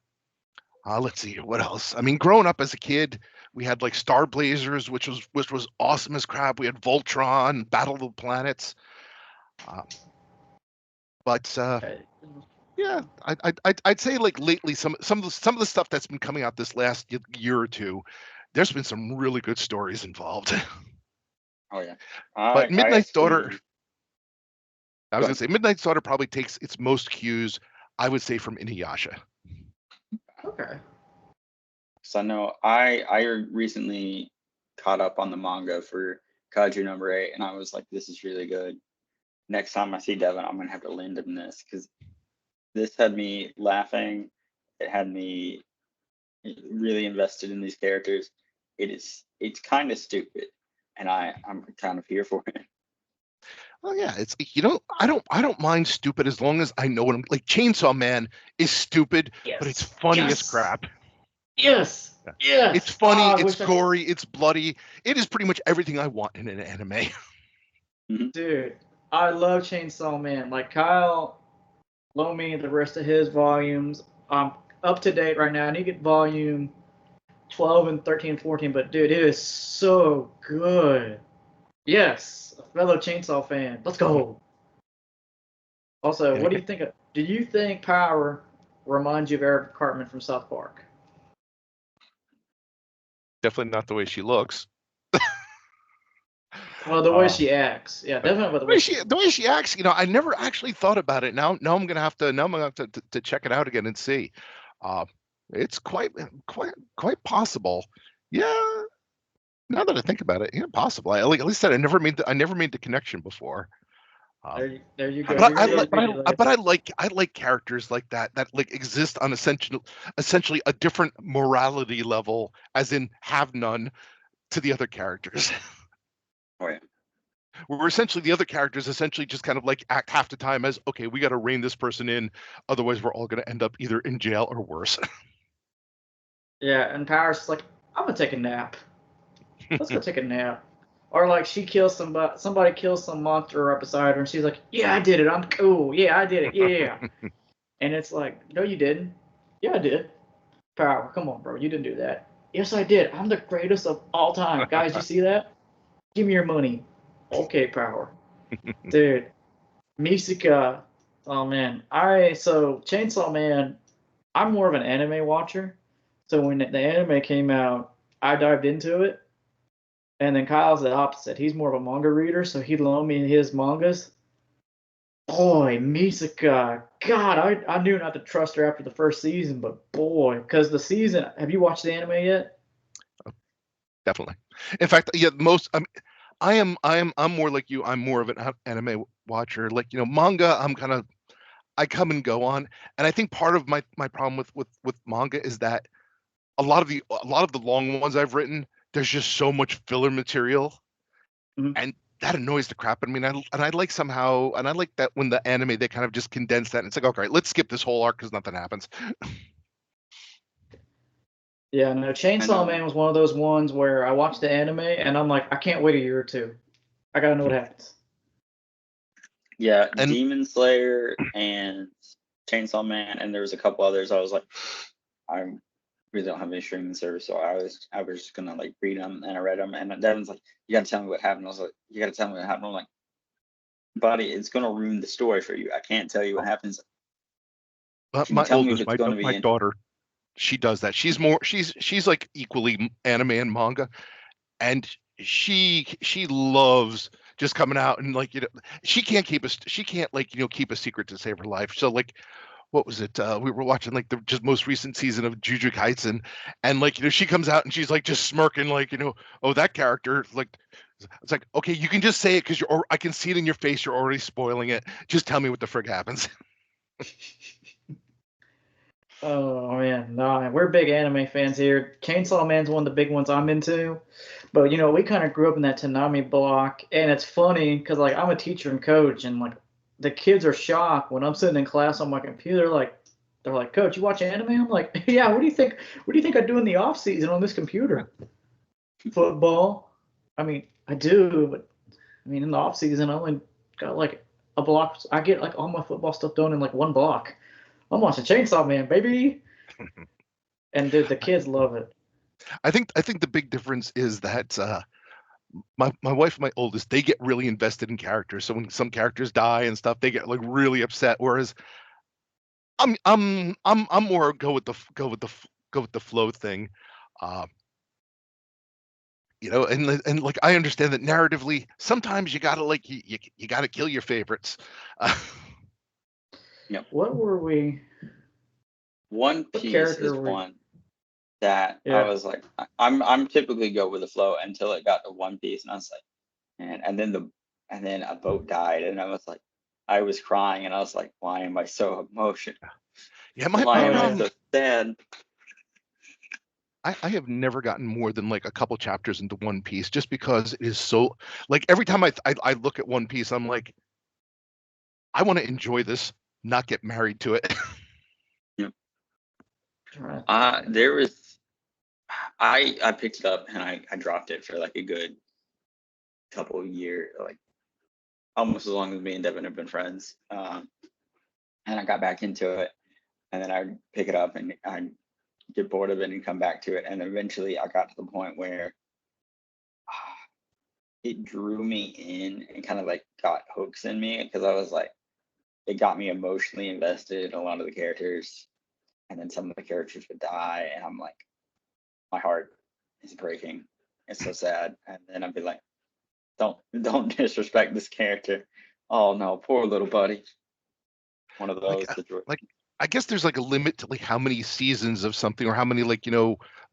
Let's see what else. I mean, growing up as a kid, we had like Star Blazers, which was awesome as crap. We had Voltron, Battle of the Planets. Yeah, I'd say like lately some of the stuff that's been coming out this last year or two, there's been some really good stories involved. Oh yeah. But Midnight's Daughter, I was Go gonna say Midnight's Daughter probably takes its most cues, I would say, from Inuyasha. Okay. So I know I recently caught up on the manga for Kaiju number 8, and I was like, this is really good. Next time I see Devin, I'm gonna have to lend him this because this had me laughing. It had me really invested in these characters. It's kind of stupid, and I'm kind of here for it. Well, yeah, it's I don't mind stupid as long as I know what I'm like. Chainsaw Man is stupid, but it's funny as crap. Yes. Yes. It's funny, it's gory, it's bloody. It is pretty much everything I want in an anime. Dude, I love Chainsaw Man. Like Kyle loaned me the rest of his volumes. I'm up to date right now. I need to get volume 12 and 13 and 14, but dude, it is so good. Yes, a fellow Chainsaw fan. Let's go. Also, what do you think do you think Power reminds you of Eric Cartman from South Park? Definitely not the way she looks. Well, the way she acts, yeah, definitely. The way she acts, I never actually thought about it. Now I'm gonna have to check it out again and see. It's quite possible. Yeah. Now that I think about it, yeah, possible. At least that I never made the connection before. There you go. But I like characters like that like exist on essentially a different morality level, as in have none, to the other characters. Oh yeah. Where essentially the other characters essentially just kind of like act half the time as, okay, we got to rein this person in, otherwise we're all going to end up either in jail or worse. Yeah, and Power's like, I'm gonna take a nap. Let's go take a nap. Or like she kills somebody kills some monster right beside her, and she's like, yeah, I did it. I'm cool. Yeah, I did it. Yeah. And it's like, no, you didn't. Yeah, I did. Power, come on, bro. You didn't do that. Yes, I did. I'm the greatest of all time. Guys, you see that? Give me your money. Okay, Power. Dude, Misaka. Oh man. So Chainsaw Man, I'm more of an anime watcher. So when the anime came out, I dived into it. And then Kyle's the opposite. He's more of a manga reader, so he loaned me his mangas. Boy, Misaka. God, I knew not to trust her after the first season, but boy, because the season. Have you watched the anime yet? definitely. In fact, yeah, I'm more like you. I'm more of an anime watcher. Like, manga, I come and go on. And I think part of my problem with manga is that a lot of the long ones I've written, there's just so much filler material, Mhm. and that annoys the crap out of me. And I like somehow, and I like that when the anime, they kind of just condense that. And it's like, okay, let's skip this whole arc because nothing happens. Yeah, no, I Chainsaw know. Man was one of those ones where I watched the anime and I'm like, I can't wait a year or two. I gotta know what happens. Yeah, And Demon Slayer and Chainsaw Man, and there was a couple others. I was like, I really don't have any streaming service, so I was just gonna like read them, and I read them, and Devin's like, you gotta tell me what happened. I was like, you gotta tell me what happened. I'm like, buddy, it's gonna ruin the story for you. I can't tell you what happens. Can you my tell me if oldest, it's gonna my be in? daughter, she does that. She's like equally anime and manga, and she loves just coming out and, like, she can't, like, keep a secret to save her life. So, like, what was it? We were watching, like, the just most recent season of Jujutsu Kaisen, and, like, she comes out and she's like just smirking, like, oh, that character, like, it's like, okay, you can just say it because I can see it in your face. You're already spoiling it. Just tell me what the frig happens. Oh man, no, we're big anime fans here. Chainsaw Man's one of the big ones I'm into. But we kind of grew up in that Tanami block, and it's funny because like I'm a teacher and coach, and like the kids are shocked when I'm sitting in class on my computer. Like they're like, "Coach, you watch anime?" I'm like, "Yeah." What do you think? What do you think I do in the off season on this computer? Football. I mean, I do, but I mean in the off season I only got like a block. I get like all my football stuff done in like one block. I'm watching Chainsaw Man, baby. And dude, the kids love it. I think the big difference is that my wife and my oldest, they get really invested in characters. So when some characters die and stuff, they get like really upset. Whereas I'm more go with the flow thing. Uh, and like, I understand that narratively, sometimes you gotta, like, you gotta kill your favorites. Uh, Yep. What were we? One What Piece character is were we? one that I Yeah. was like, I'm typically go with the flow until it got to One Piece, and I was like, and then a boat died, and I was like, I was crying, and I was like, why am I so emotional? yeah, Why Oh am I yeah. so sad? I have never gotten more than like a couple chapters into One Piece, just because it is so, like, every time I look at One Piece, I'm like, I want to enjoy this, not get married to it. Yep. Right. There was I picked it up and I dropped it for like a good couple of years, like almost as long as me and Devin have been friends. And I got back into it, and then I'd pick it up and I'd get bored of it and come back to it. And eventually I got to the point where it drew me in and kind of like got hooks in me because I was like, it got me emotionally invested in a lot of the characters. And then some of the characters would die, and I'm like, my heart is breaking. It's so sad. And then I'd be like, don't disrespect this character. Oh no, poor little buddy. One of like those situations. like I guess there's like a limit to like how many seasons of something, or how many, like,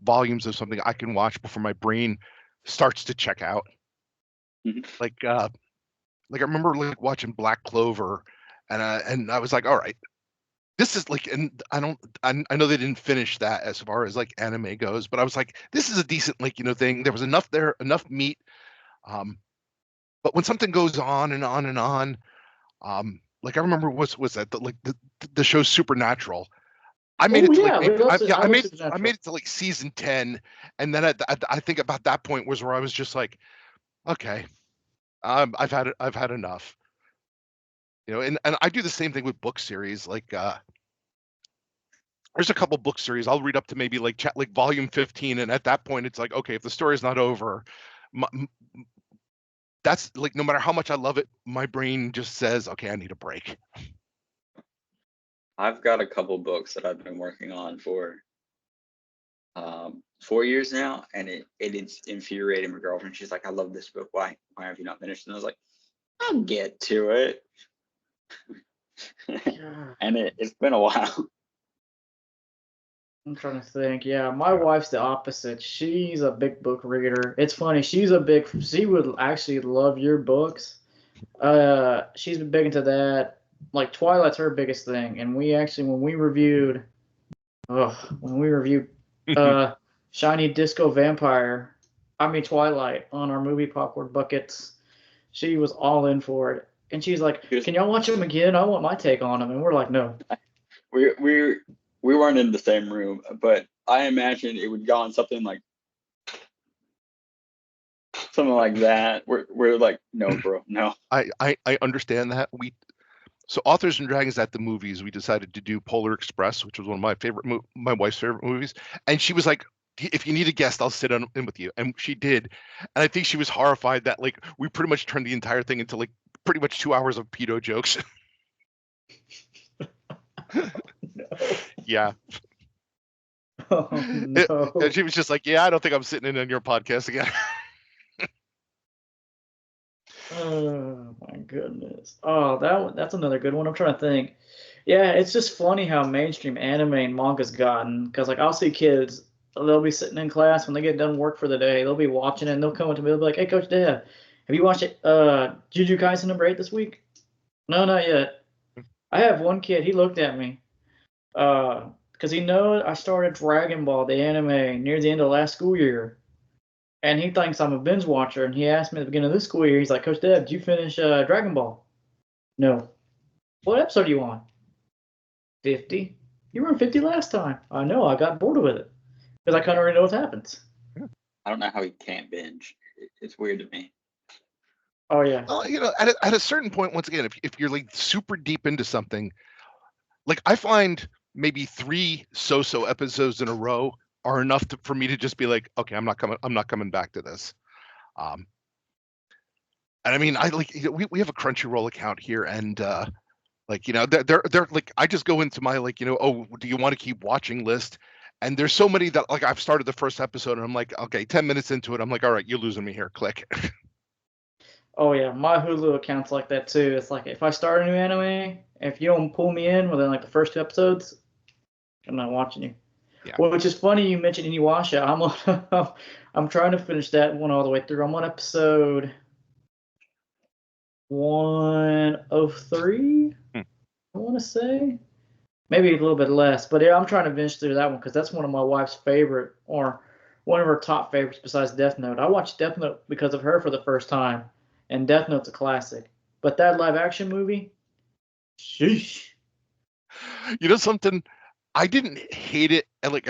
volumes of something I can watch before my brain starts to check out. Mhm. Like I remember like watching Black Clover, and I was like, all right, this is like, and I know they didn't finish that as far as like anime goes, but I was like, this is a decent, like, thing. There was enough there, enough meat. Um, but when something goes on and on and on, like I remember, was that the show Supernatural. I made Oh it to like yeah, maybe I love I made Supernatural. it to like season 10, and then I think about that point was where I was just like, okay, I've had enough. And I do the same thing with book series. Like, there's a couple book series I'll read up to, maybe like like volume 15, and at that point it's like, okay, if the story's not over, my, that's like, no matter how much I love it, my brain just says, okay, I need a break. I've got a couple books that I've been working on for 4 years now, and it's infuriating my girlfriend. She's like, I love this book. Why have you not finished? And I was like, I'll get to it. Yeah. And it's been a while. I'm trying to think. Yeah, my wife's the opposite. She's a big book reader. It's funny. She would actually love your books. She's been big into that. Like Twilight's her biggest thing. And we actually, when we reviewed, uh, Shiny Disco Vampire, Twilight on our movie popcorn buckets, she was all in for it. And she's like, "Can y'all watch them again? I want my take on them." And we're like, "No." We weren't in the same room, but I imagine it would go on something like that. We're like, no, bro, no. I understand that. So Authors and Dragons at the movies, we decided to do Polar Express, which was one of my wife's favorite movies, and she was like, "If you need a guest, I'll sit in with you," and she did, and I think she was horrified that like we pretty much turned the entire thing into like pretty much 2 hours of pedo jokes. No. Yeah. Oh, no. And she was just like, "Yeah, I don't think I'm sitting in on your podcast again." Oh my goodness. Oh, that's another good one. I'm trying to think. Yeah, it's just funny how mainstream anime and manga's gotten. Because like I'll see kids, they'll be sitting in class when they get done work for the day, they'll be watching it and they'll come up to me, they'll be like, "Hey, Coach Dad, have you watched it? Jujutsu Kaisen #8 this week?" No, not yet. I have one kid. He looked at me, because he knows I started Dragon Ball the anime near the end of last school year. And he thinks I'm a binge watcher. And he asked me at the beginning of this school year, he's like, "Coach Deb, did you finish Dragon Ball?" No. "What episode are you on?" 50. "You were on 50 last time." "I know, I got bored with it. Because I kind of already know what happens." I don't know how he can't binge. It's weird to me. Oh, yeah. Well, at a certain point, once again, if you're like super deep into something, like I find maybe 3 so-so episodes in a row are enough for me to just be like, okay, I'm not coming back to this. And I mean, we have a Crunchyroll account here, and they're like, I just go into my oh, do you want to keep watching list, and there's so many that like I've started the first episode and I'm like, okay, 10 minutes into it, I'm like, all right, you're losing me here, click. Oh, yeah. My Hulu account's like that, too. It's like if I start a new anime, if you don't pull me in within like the first 2 episodes, I'm not watching you. Yeah. Which is funny you mentioned Inuyasha. I'm trying to finish that one all the way through. I'm on episode 103, I want to say. Maybe a little bit less. But yeah, I'm trying to finish through that one because that's one of my wife's favorite, or one of her top favorites besides Death Note. I watched Death Note because of her for the first time, and Death Note's a classic. But that live action movie, sheesh. You know something? I didn't hate it. I like.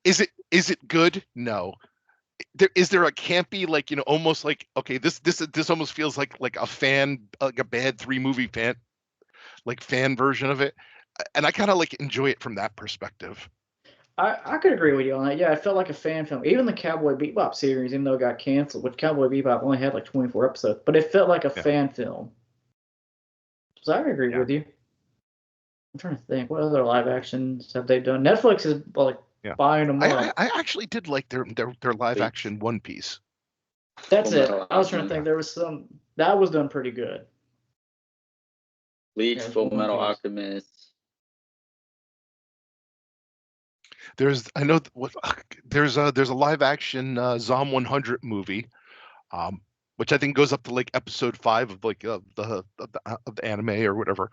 Is it good? No. Is there a campy, like, almost like, okay, this almost feels like a fan, like a bad 3 movie fan, like fan version of it, and I kind of like enjoy it from that perspective. I could agree with you on that. Yeah, it felt like a fan film. Even the Cowboy Bebop series, even though it got canceled, which Cowboy Bebop only had like 24 episodes, but it felt like a fan film. So I agree with you. I'm trying to think, what other live actions have they done? Netflix is like buying them up. I actually did like their live action One Piece. That's it. I was trying to think. There was some that was done pretty good. Bleach, Full Metal Alchemist. There's a live action Zom 100 movie, which I think goes up to like episode 5 of like of the anime or whatever,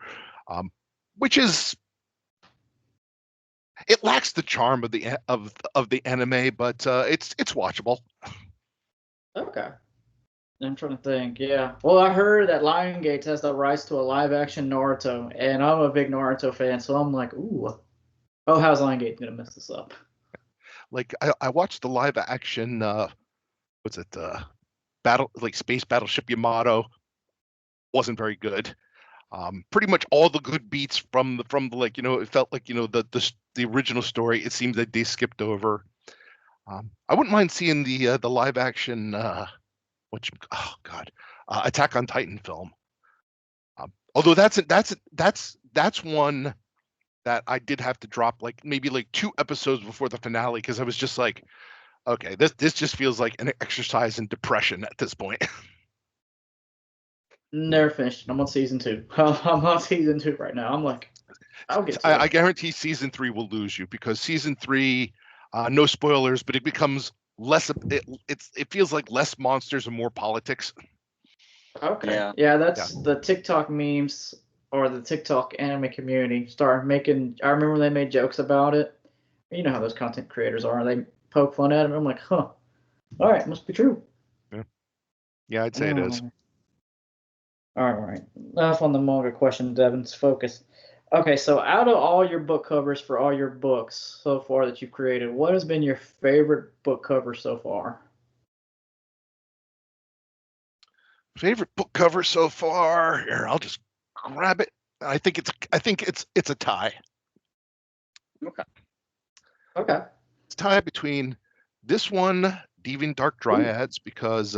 which is, it lacks the charm of the anime, but it's watchable. Okay. I'm trying to think. Yeah. Well, I heard that Lionsgate has the rights to a live action Naruto, and I'm a big Naruto fan, so I'm like, ooh. Oh, how's Lionsgate gonna mess this up? Like I watched the live action what's it Space Battleship Yamato. Wasn't very good. Pretty much all the good beats from the like, it felt like, the original story, it seems that they skipped over. I wouldn't mind seeing the live action Attack on Titan film. Although that's one that I did have to drop like maybe like 2 episodes before the finale, because I was just like, okay, this just feels like an exercise in depression at this point. Never finished. I'm on season 2. I'm on season 2 right now. I'm like, I'll get to I it. guarantee season 3 will lose you, because season 3, no spoilers, but it becomes less. It feels like less monsters and more politics. Okay. Yeah. Yeah, Yeah. that's the TikTok memes or the TikTok anime community started making. I remember they made jokes about it. You know how those content creators are. They poke fun at them. I'm like, huh. All right, must be true. Yeah, I'd say it is. All right. Enough on the manga question, Devin's focus. Okay, so out of all your book covers for all your books so far that you've created, what has been your favorite book cover so far? Favorite book cover so far? Here, I'll just grab it. I think it's a tie. Okay. Okay. It's a tie between this one, Deviant Dark Dryads, because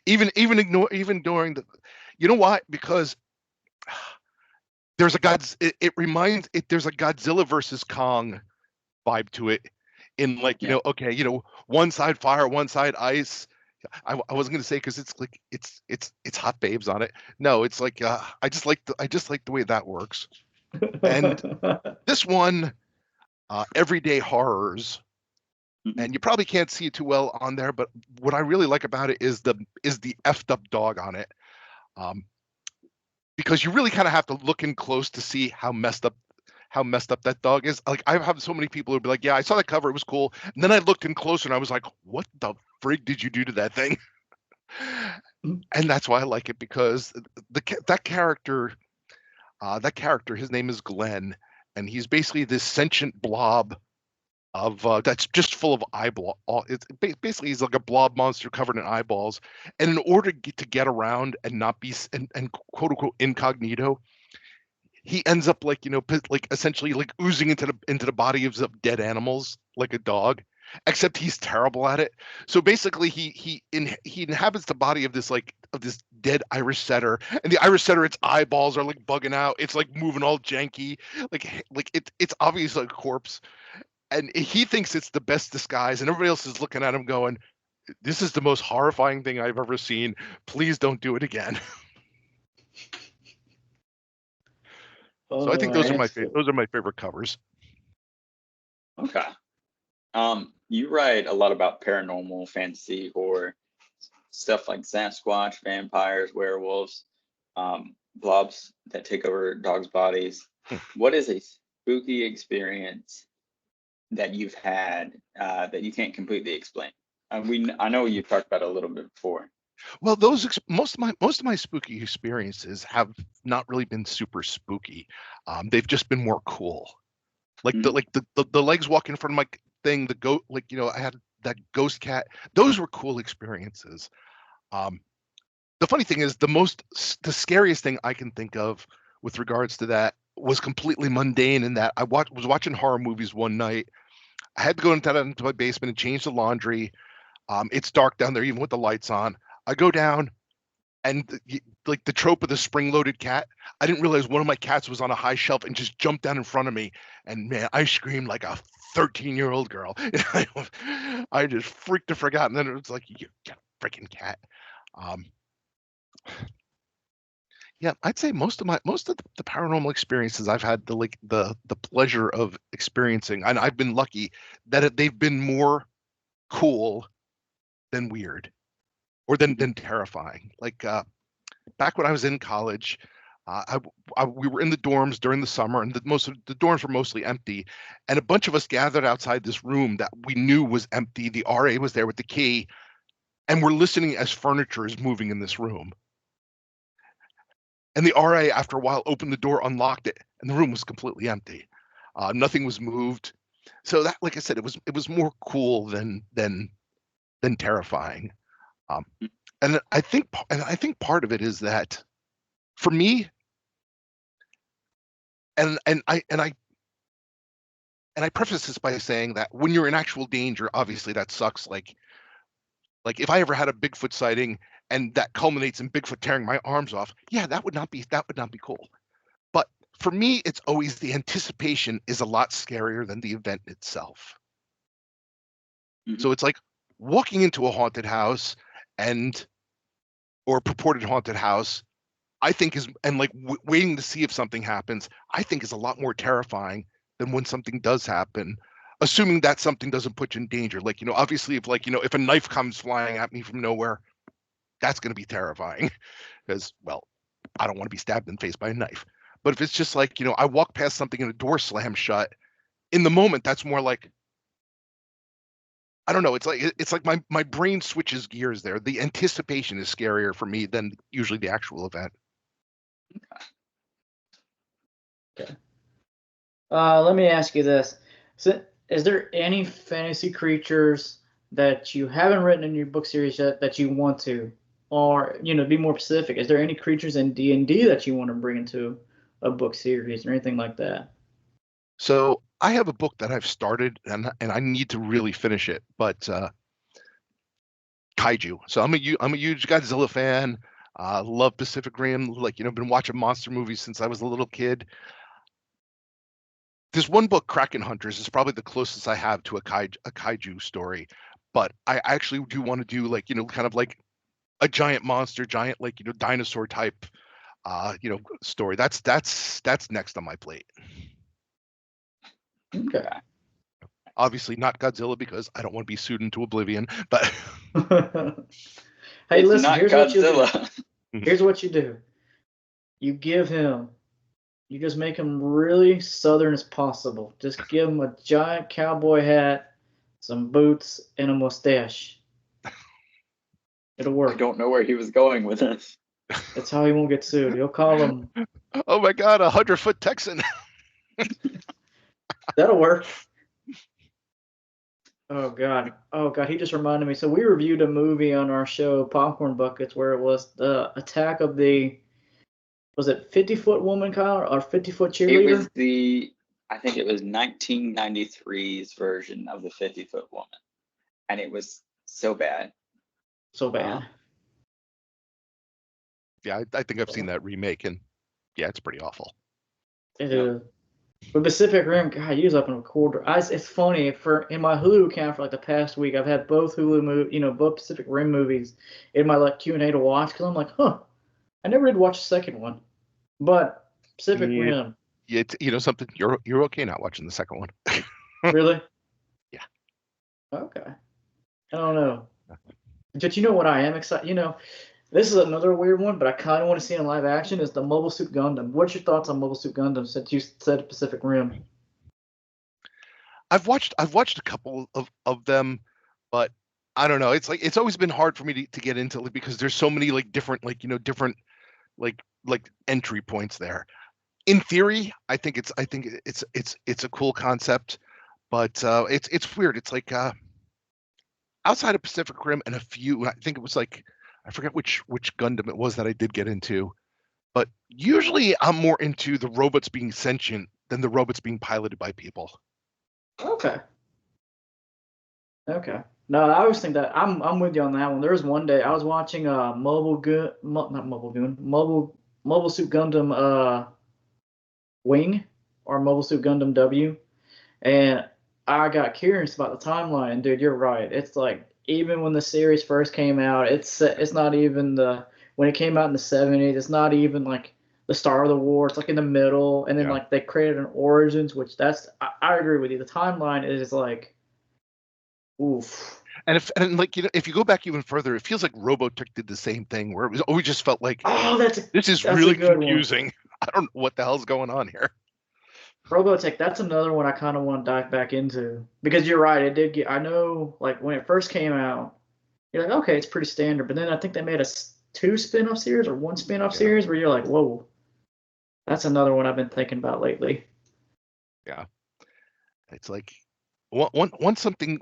even ignoring the, you know why? Because there's a there's a Godzilla versus Kong vibe to it, in like, okay, one side fire, one side ice. I wasn't gonna say, because it's like it's hot babes on it. No, it's like I just like the way that works. And this one, Everyday Horrors, and you probably can't see it too well on there, but what I really like about it is the effed up dog on it, because you really kind of have to look in close to see how messed up that dog is. Like, I have so many people who'd be like, yeah, I saw that cover, it was cool, and then I looked in closer and I was like, what the frig did you do to that thing? And that's why I like it, because that character, his name is Glenn, and he's basically this sentient blob of that's just full of eyeball. It's basically, he's like a blob monster covered in eyeballs. And in order to get around and not be and quote unquote incognito, he ends up like, like essentially like oozing into the bodies of dead animals like a dog, except he's terrible at it. So basically he inhabits the body of this dead Irish setter, and the Irish setter, its eyeballs are like bugging out. It's like moving all janky, like it's obviously a corpse, and he thinks it's the best disguise, and everybody else is looking at him going, this is the most horrifying thing I've ever seen. Please don't do it again. So I think those are my favorite covers. Okay. You write a lot about paranormal, fantasy, horror, stuff like Sasquatch, vampires, werewolves, blobs that take over dogs' bodies. What is a spooky experience that you've had that you can't completely explain? I know you talked about it a little bit before. Well, most of my spooky experiences have not really been super spooky. They've just been more cool. Like the legs walking in front of my thing, the goat, like, I had that ghost cat. Those were cool experiences. The funny thing is, the scariest thing I can think of with regards to that was completely mundane, in that I was watching horror movies one night. I had to go into my basement and change the laundry. It's dark down there, even with the lights on. I go down, and like the trope of the spring-loaded cat, I didn't realize one of my cats was on a high shelf and just jumped down in front of me. And man, I screamed like a 13-year-old girl. I just freaked the frig out. And then it was like, you freaking cat. Yeah, I'd say most of the paranormal experiences I've had the pleasure of experiencing, and I've been lucky that they've been more cool than weird, or than terrifying. Like back when I was in college, we were in the dorms during the summer, and most of the dorms were mostly empty, and a bunch of us gathered outside this room that we knew was empty. The RA was there with the key, and we're listening as furniture is moving in this room. And the RA, after a while, opened the door, unlocked it, and the room was completely empty. Nothing was moved. So that, like I said, it was more cool than terrifying. And I think part of it is that, for me, and I preface this by saying that when you're in actual danger, obviously that sucks. Like if I ever had a Bigfoot sighting and that culminates in Bigfoot tearing my arms off, yeah, that would not be cool. But for me, it's always the anticipation is a lot scarier than the event itself. Mm-hmm. So it's like walking into a haunted house or purported haunted house, I think is, and like waiting to see if something happens, I think is a lot more terrifying than when something does happen, assuming that something doesn't put you in danger. Like, obviously if if a knife comes flying at me from nowhere, that's going to be terrifying because, well, I don't want to be stabbed in the face by a knife. But if it's just like, I walk past something and a door slams shut, in the moment, that's more like, I don't know. It's like my brain switches gears there. The anticipation is scarier for me than usually the actual event. Okay. Let me ask you this. So, is there any fantasy creatures that you haven't written in your book series yet that you want to? Or, be more specific, is there any creatures in D&D that you want to bring into a book series or anything like that? So I have a book that I've started and I need to really finish it, but kaiju. So I'm a huge Godzilla fan. Love Pacific Rim. Like, been watching monster movies since I was a little kid. This one book, Kraken Hunters, is probably the closest I have to a kaiju story. But I actually do want to do like, kind of like a giant monster, giant like, dinosaur type story. That's next on my plate. Okay. Obviously not Godzilla because I don't want to be sued into oblivion, but hey, it's listen, not here's Godzilla. what you do. Here's what you do. You just make him really southern as possible. Just give him a giant cowboy hat, some boots, and a mustache. It'll work. I don't know where he was going with this. That's how he won't get sued. He'll call him. Oh my God, 100-foot Texan. That'll work. Oh God. He just reminded me. So we reviewed a movie on our show, Popcorn Buckets, where it was the attack of was it 50-foot woman, Kyle, or 50-foot cheerleader? I think it was 1993's version of the 50-foot woman. And it was so bad. So bad. Yeah, I think I've seen that remake, and yeah, it's pretty awful. It is. But Pacific Rim, God, you was up in a quarter. It's funny, in my Hulu account for like the past week, I've had both both Pacific Rim movies in my like Q&A to watch because I'm like, I never did watch the second one, but Pacific Rim. Yeah, something. You're okay not watching the second one. Really? Yeah. Okay. I don't know, but you know what I am excited. This is another weird one, but I kind of want to see it in live action. Is the Mobile Suit Gundam? What's your thoughts on Mobile Suit Gundam? Since you said Pacific Rim. I've watched a couple of them, but I don't know. It's like it's always been hard for me to get into because there's so many like different different like entry points there. In theory, I think it's a cool concept, but it's weird. It's like outside of Pacific Rim and a few, I think it was like I forget which Gundam it was that I did get into, but usually I'm more into the robots being sentient than the robots being piloted by people. Okay. No, I always think that I'm with you on that one. There was one day I was watching Mobile Suit Gundam Wing or Mobile Suit Gundam W, and I got curious about the timeline. And dude, you're right. It's like even when the series first came out, it's not even when it came out in the 70s. It's not even like the start of the war. It's like in the middle, and then like they created an Origins, which I agree with you. The timeline is like, oof. And if you go back even further, it feels like Robotech did the same thing, where it was always just felt like, this is really confusing. I don't know what the hell's going on here. Robotech, that's another one I kind of want to dive back into because you're right. It did get. I know, like when it first came out, you're like, okay, it's pretty standard. But then I think they made 2 spin-off series or 1 spin-off series where you're like, whoa, that's another one I've been thinking about lately. Yeah, it's like one something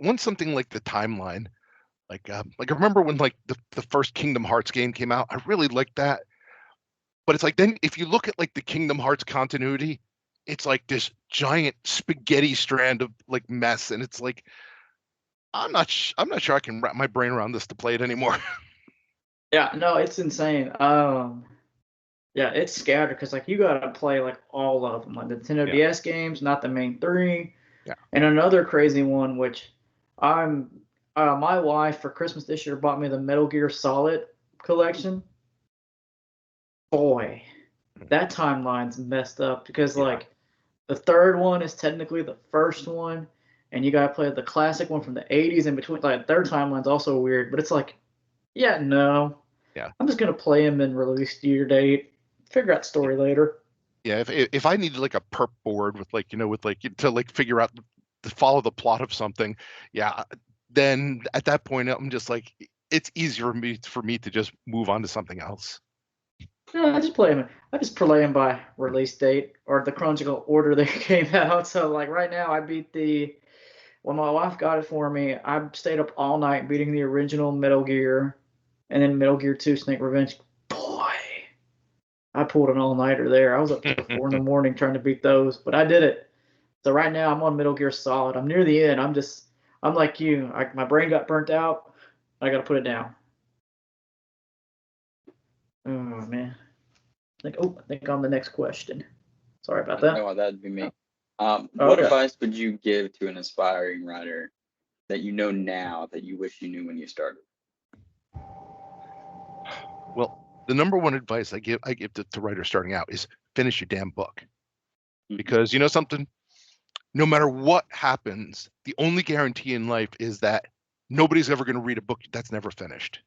like the timeline. Like I remember when like the first Kingdom Hearts game came out, I really liked that. But it's like then if you look at like the Kingdom Hearts continuity, it's like this giant spaghetti strand of like mess, and it's like I'm not sure I can wrap my brain around this to play it anymore. Yeah, no, it's insane. Yeah, it's scattered because like you gotta play like all of them, like the Nintendo DS games, not the main 3. Yeah. And another crazy one, which my wife for Christmas this year bought me the Metal Gear Solid collection. boy, that timeline's messed up because like the third one is technically the first one, and you gotta play the classic one from the 80s in between. Like their timeline's also weird, but it's like, yeah, no. Yeah. I'm just gonna play them and release year date. Figure out story later. Yeah, if I needed like a perp board with like, with like to like figure out to follow the plot of something, then at that point I'm just like, it's easier for me to just move on to something else. No, I just play them. I just play them by release date or the chronological order they came out. So like right now, I beat when my wife got it for me. I stayed up all night beating the original Metal Gear, and then Metal Gear 2: Snake Revenge. Boy, I pulled an all-nighter there. I was up till 4 in the morning trying to beat those, but I did it. So right now I'm on Metal Gear Solid. I'm near the end. I'm like you. My brain got burnt out. I got to put it down. Oh man. I think on the next question. Sorry about that. No, that'd be me. What advice would you give to an aspiring writer that you know now that you wish you knew when you started? Well, the number one advice I give to writers starting out is finish your damn book. Because you know something? No matter what happens, the only guarantee in life is that nobody's ever going to read a book that's never finished.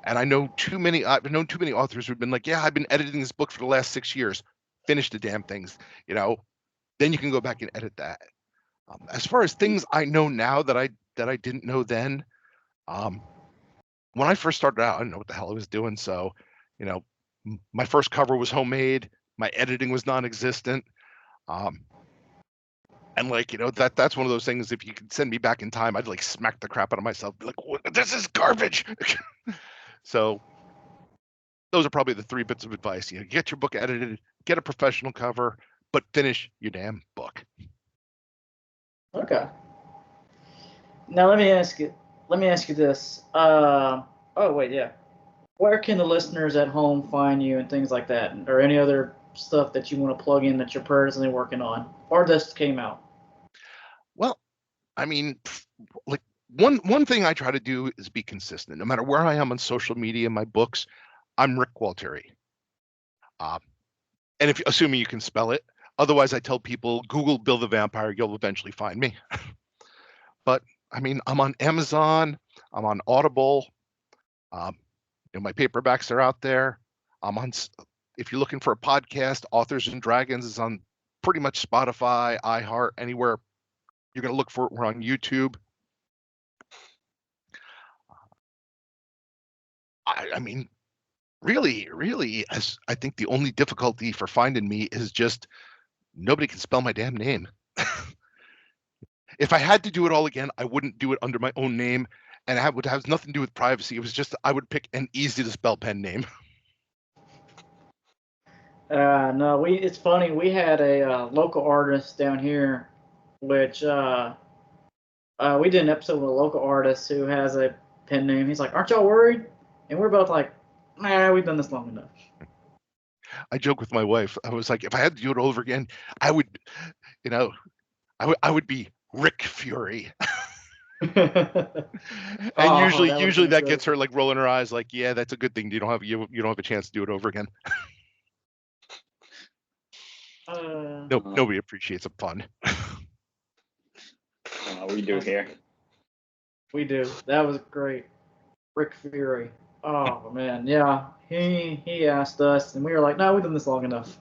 And I've known too many authors who've been like, yeah, I've been editing this book for the last 6 years. Finish the damn things, then you can go back and edit that. As far as things I know now that I didn't know then, when I first started out, I didn't know what the hell I was doing. So, my first cover was homemade. My editing was non-existent. And like, that's one of those things, if you could send me back in time, I'd like smack the crap out of myself. Be like, this is garbage. So those are probably the 3 bits of advice. Get your book edited, get a professional cover, but finish your damn book. Okay. Now let me ask you this. Where can the listeners at home find you and things like that, or any other stuff that you want to plug in that you're personally working on, or just came out? Well, I mean, like one thing I try to do is be consistent. No matter where I am on social media, my books, I'm Rick Gualtieri. And if assuming you can spell it, otherwise I tell people Google Bill the Vampire, you'll eventually find me. But I mean, I'm on Amazon, I'm on Audible. My paperbacks are out there. I'm on. If you're looking for a podcast, Authors and Dragons is on pretty much Spotify, iHeart, anywhere you're going to look for it. We're on YouTube. I mean, really, I think the only difficulty for finding me is just nobody can spell my damn name. If I had to do it all again, I wouldn't do it under my own name, and it would have nothing to do with privacy. It was just I would pick an easy to spell pen name. No, it's funny. We had a local artist down here, which we did an episode with a local artist who has a pen name. He's like, "Aren't y'all worried?" And we're both like, "Nah, we've done this long enough." I joke with my wife. I was like, if I had to do it over again, I would, I would be Rick Fury. And usually that gets her like rolling her eyes, like, yeah, that's a good thing. You don't have a chance to do it over again. Nobody appreciates a pun. We do here. We do. That was great. Rick Fury. Oh man, yeah. He asked us, and we were like, "No, we've done this long enough,"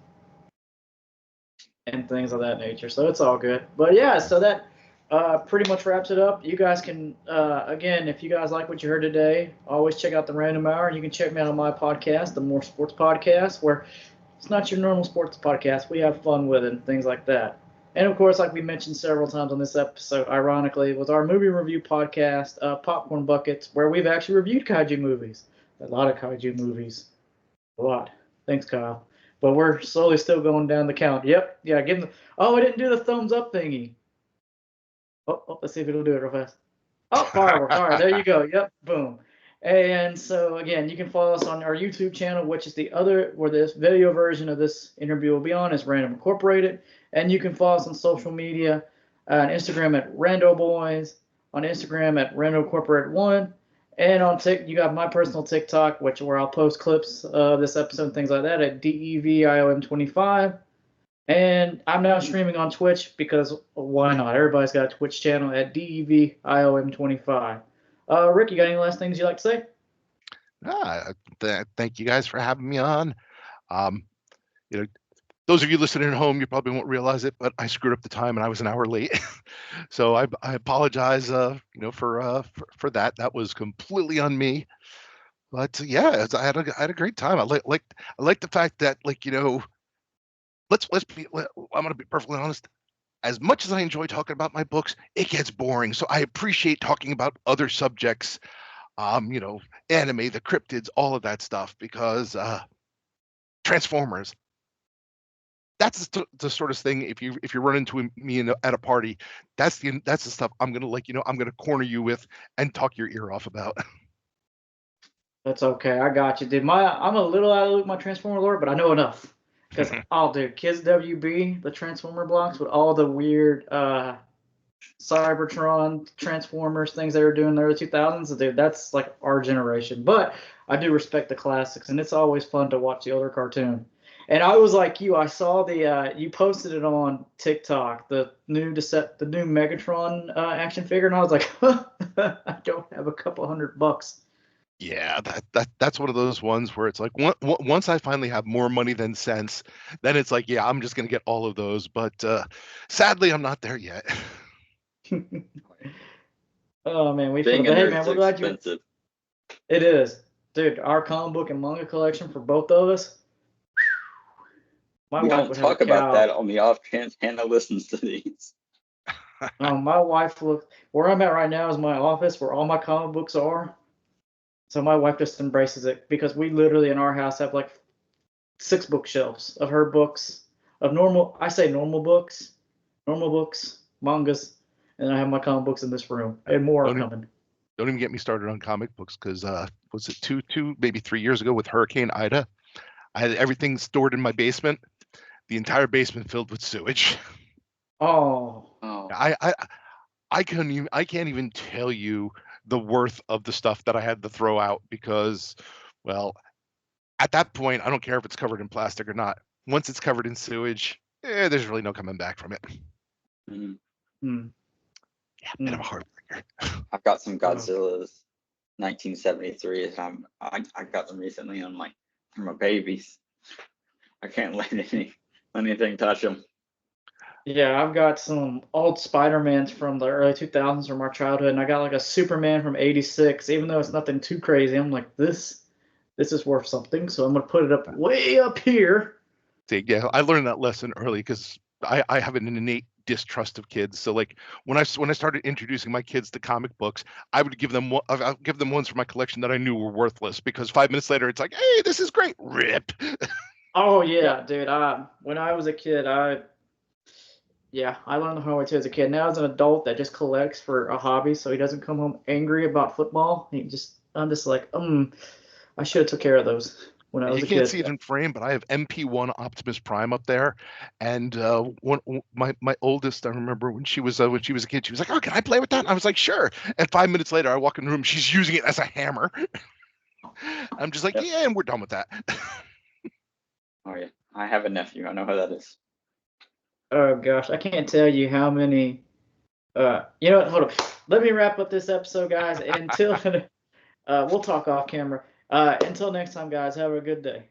and things of that nature. So it's all good. But yeah, so that pretty much wraps it up. You guys can again, if you guys like what you heard today, always check out the Random Hour. You can check me out on my podcast, the More Sports Podcast, where it's not your normal sports podcast. We have fun with it and things like that. And of course, like we mentioned several times on this episode, ironically, was our movie review podcast, Popcorn Buckets, where we've actually reviewed kaiju movies. A lot of kaiju movies. A lot. Thanks, Kyle. But we're slowly still going down the count. Yep. Yeah, give them. Oh, I didn't do the thumbs up thingy. Oh, let's see if it'll do it real fast. Oh, firework. All right, there you go. Yep, boom. And so, again, you can follow us on our YouTube channel, which is where this video version of this interview will be on, is Random Incorporated. And you can follow us on social media, on Instagram at Rando Boys, on Instagram at Rando Incorporated 1, And on you got my personal TikTok, where I'll post clips of this episode and things like that at DEVIOM25. And I'm now streaming on Twitch because why not? Everybody's got a Twitch channel at DEVIOM25. Rick, you got any last things you'd like to say? Thank you guys for having me on. You know, those of you listening at home, you probably won't realize it, but I screwed up the time and I was an hour late. So I apologize, for that. That was completely on me. But yeah, I had a great time. I like the fact that, like, I'm gonna be perfectly honest. As much as I enjoy talking about my books, it gets boring. So I appreciate talking about other subjects, anime, the cryptids, all of that stuff, because Transformers. That's the sort of thing. If you run into me at a party, that's the stuff I'm gonna corner you with and talk your ear off about. That's okay. I got you, dude. I'm a little out of the loop my Transformer lore, but I know enough. Because I'll do Kids WB, the Transformer blocks with all the weird Cybertron, Transformers, things they were doing in the early 2000s. Dude, that's like our generation. But I do respect the classics, and it's always fun to watch the older cartoon. And I was like you. I saw you posted it on TikTok, the new Megatron action figure, and I was like, I don't have a couple $100. Yeah, that's one of those ones where it's like once I finally have more money than sense, then it's like, yeah, I'm just gonna get all of those. But sadly, I'm not there yet. Oh man, Being a nerd man, is we're glad expensive. It is, dude. Our comic book and manga collection for both of us. We don't talk about that on the off chance Hannah listens to these. My wife where I'm at right now is my office where all my comic books are. So my wife just embraces it because we literally in our house have like 6 bookshelves of her books of normal books, mangas, and I have my comic books in this room and more are coming. Don't even get me started on comic books because was it two maybe 3 years ago with Hurricane Ida? I had everything stored in my basement, the entire basement filled with sewage. Oh. I can't even tell you the worth of the stuff that I had to throw out because, well, at that point, I don't care if it's covered in plastic or not. Once it's covered in sewage, there's really no coming back from it. Mm-hmm. Yeah, bit of a heartbreaker. I've got some Godzilla's 1973. I got them recently. I'm like, they're my babies. I can't let anything touch them. Yeah, I've got some old Spider-Mans from the early 2000s from our childhood, and I got like a Superman from '86. Even though it's nothing too crazy, I'm like, this is worth something, so I'm gonna put it up way up here. See, yeah, I learned that lesson early because I have an innate distrust of kids. So like when I started introducing my kids to comic books, I'll give them ones from my collection that I knew were worthless because 5 minutes later it's like, hey, this is great, rip. Oh yeah, dude. When I was a kid, I learned the hard way too as a kid. Now as an adult that just collects for a hobby, so he doesn't come home angry about football. I'm just like, I should have took care of those when I was a kid. You can't see it in frame, but I have MP1 Optimus Prime up there, and my oldest, I remember when she was a kid, she was like, "Oh, can I play with that?" And I was like, "Sure." And 5 minutes later, I walk in the room, she's using it as a hammer. I'm just like, yeah, and we're done with that. Oh yeah, I have a nephew. I know how that is. Oh gosh, I can't tell you how many. You know what? Hold up. Let me wrap up this episode, guys. Until we'll talk off camera. Until next time, guys. Have a good day.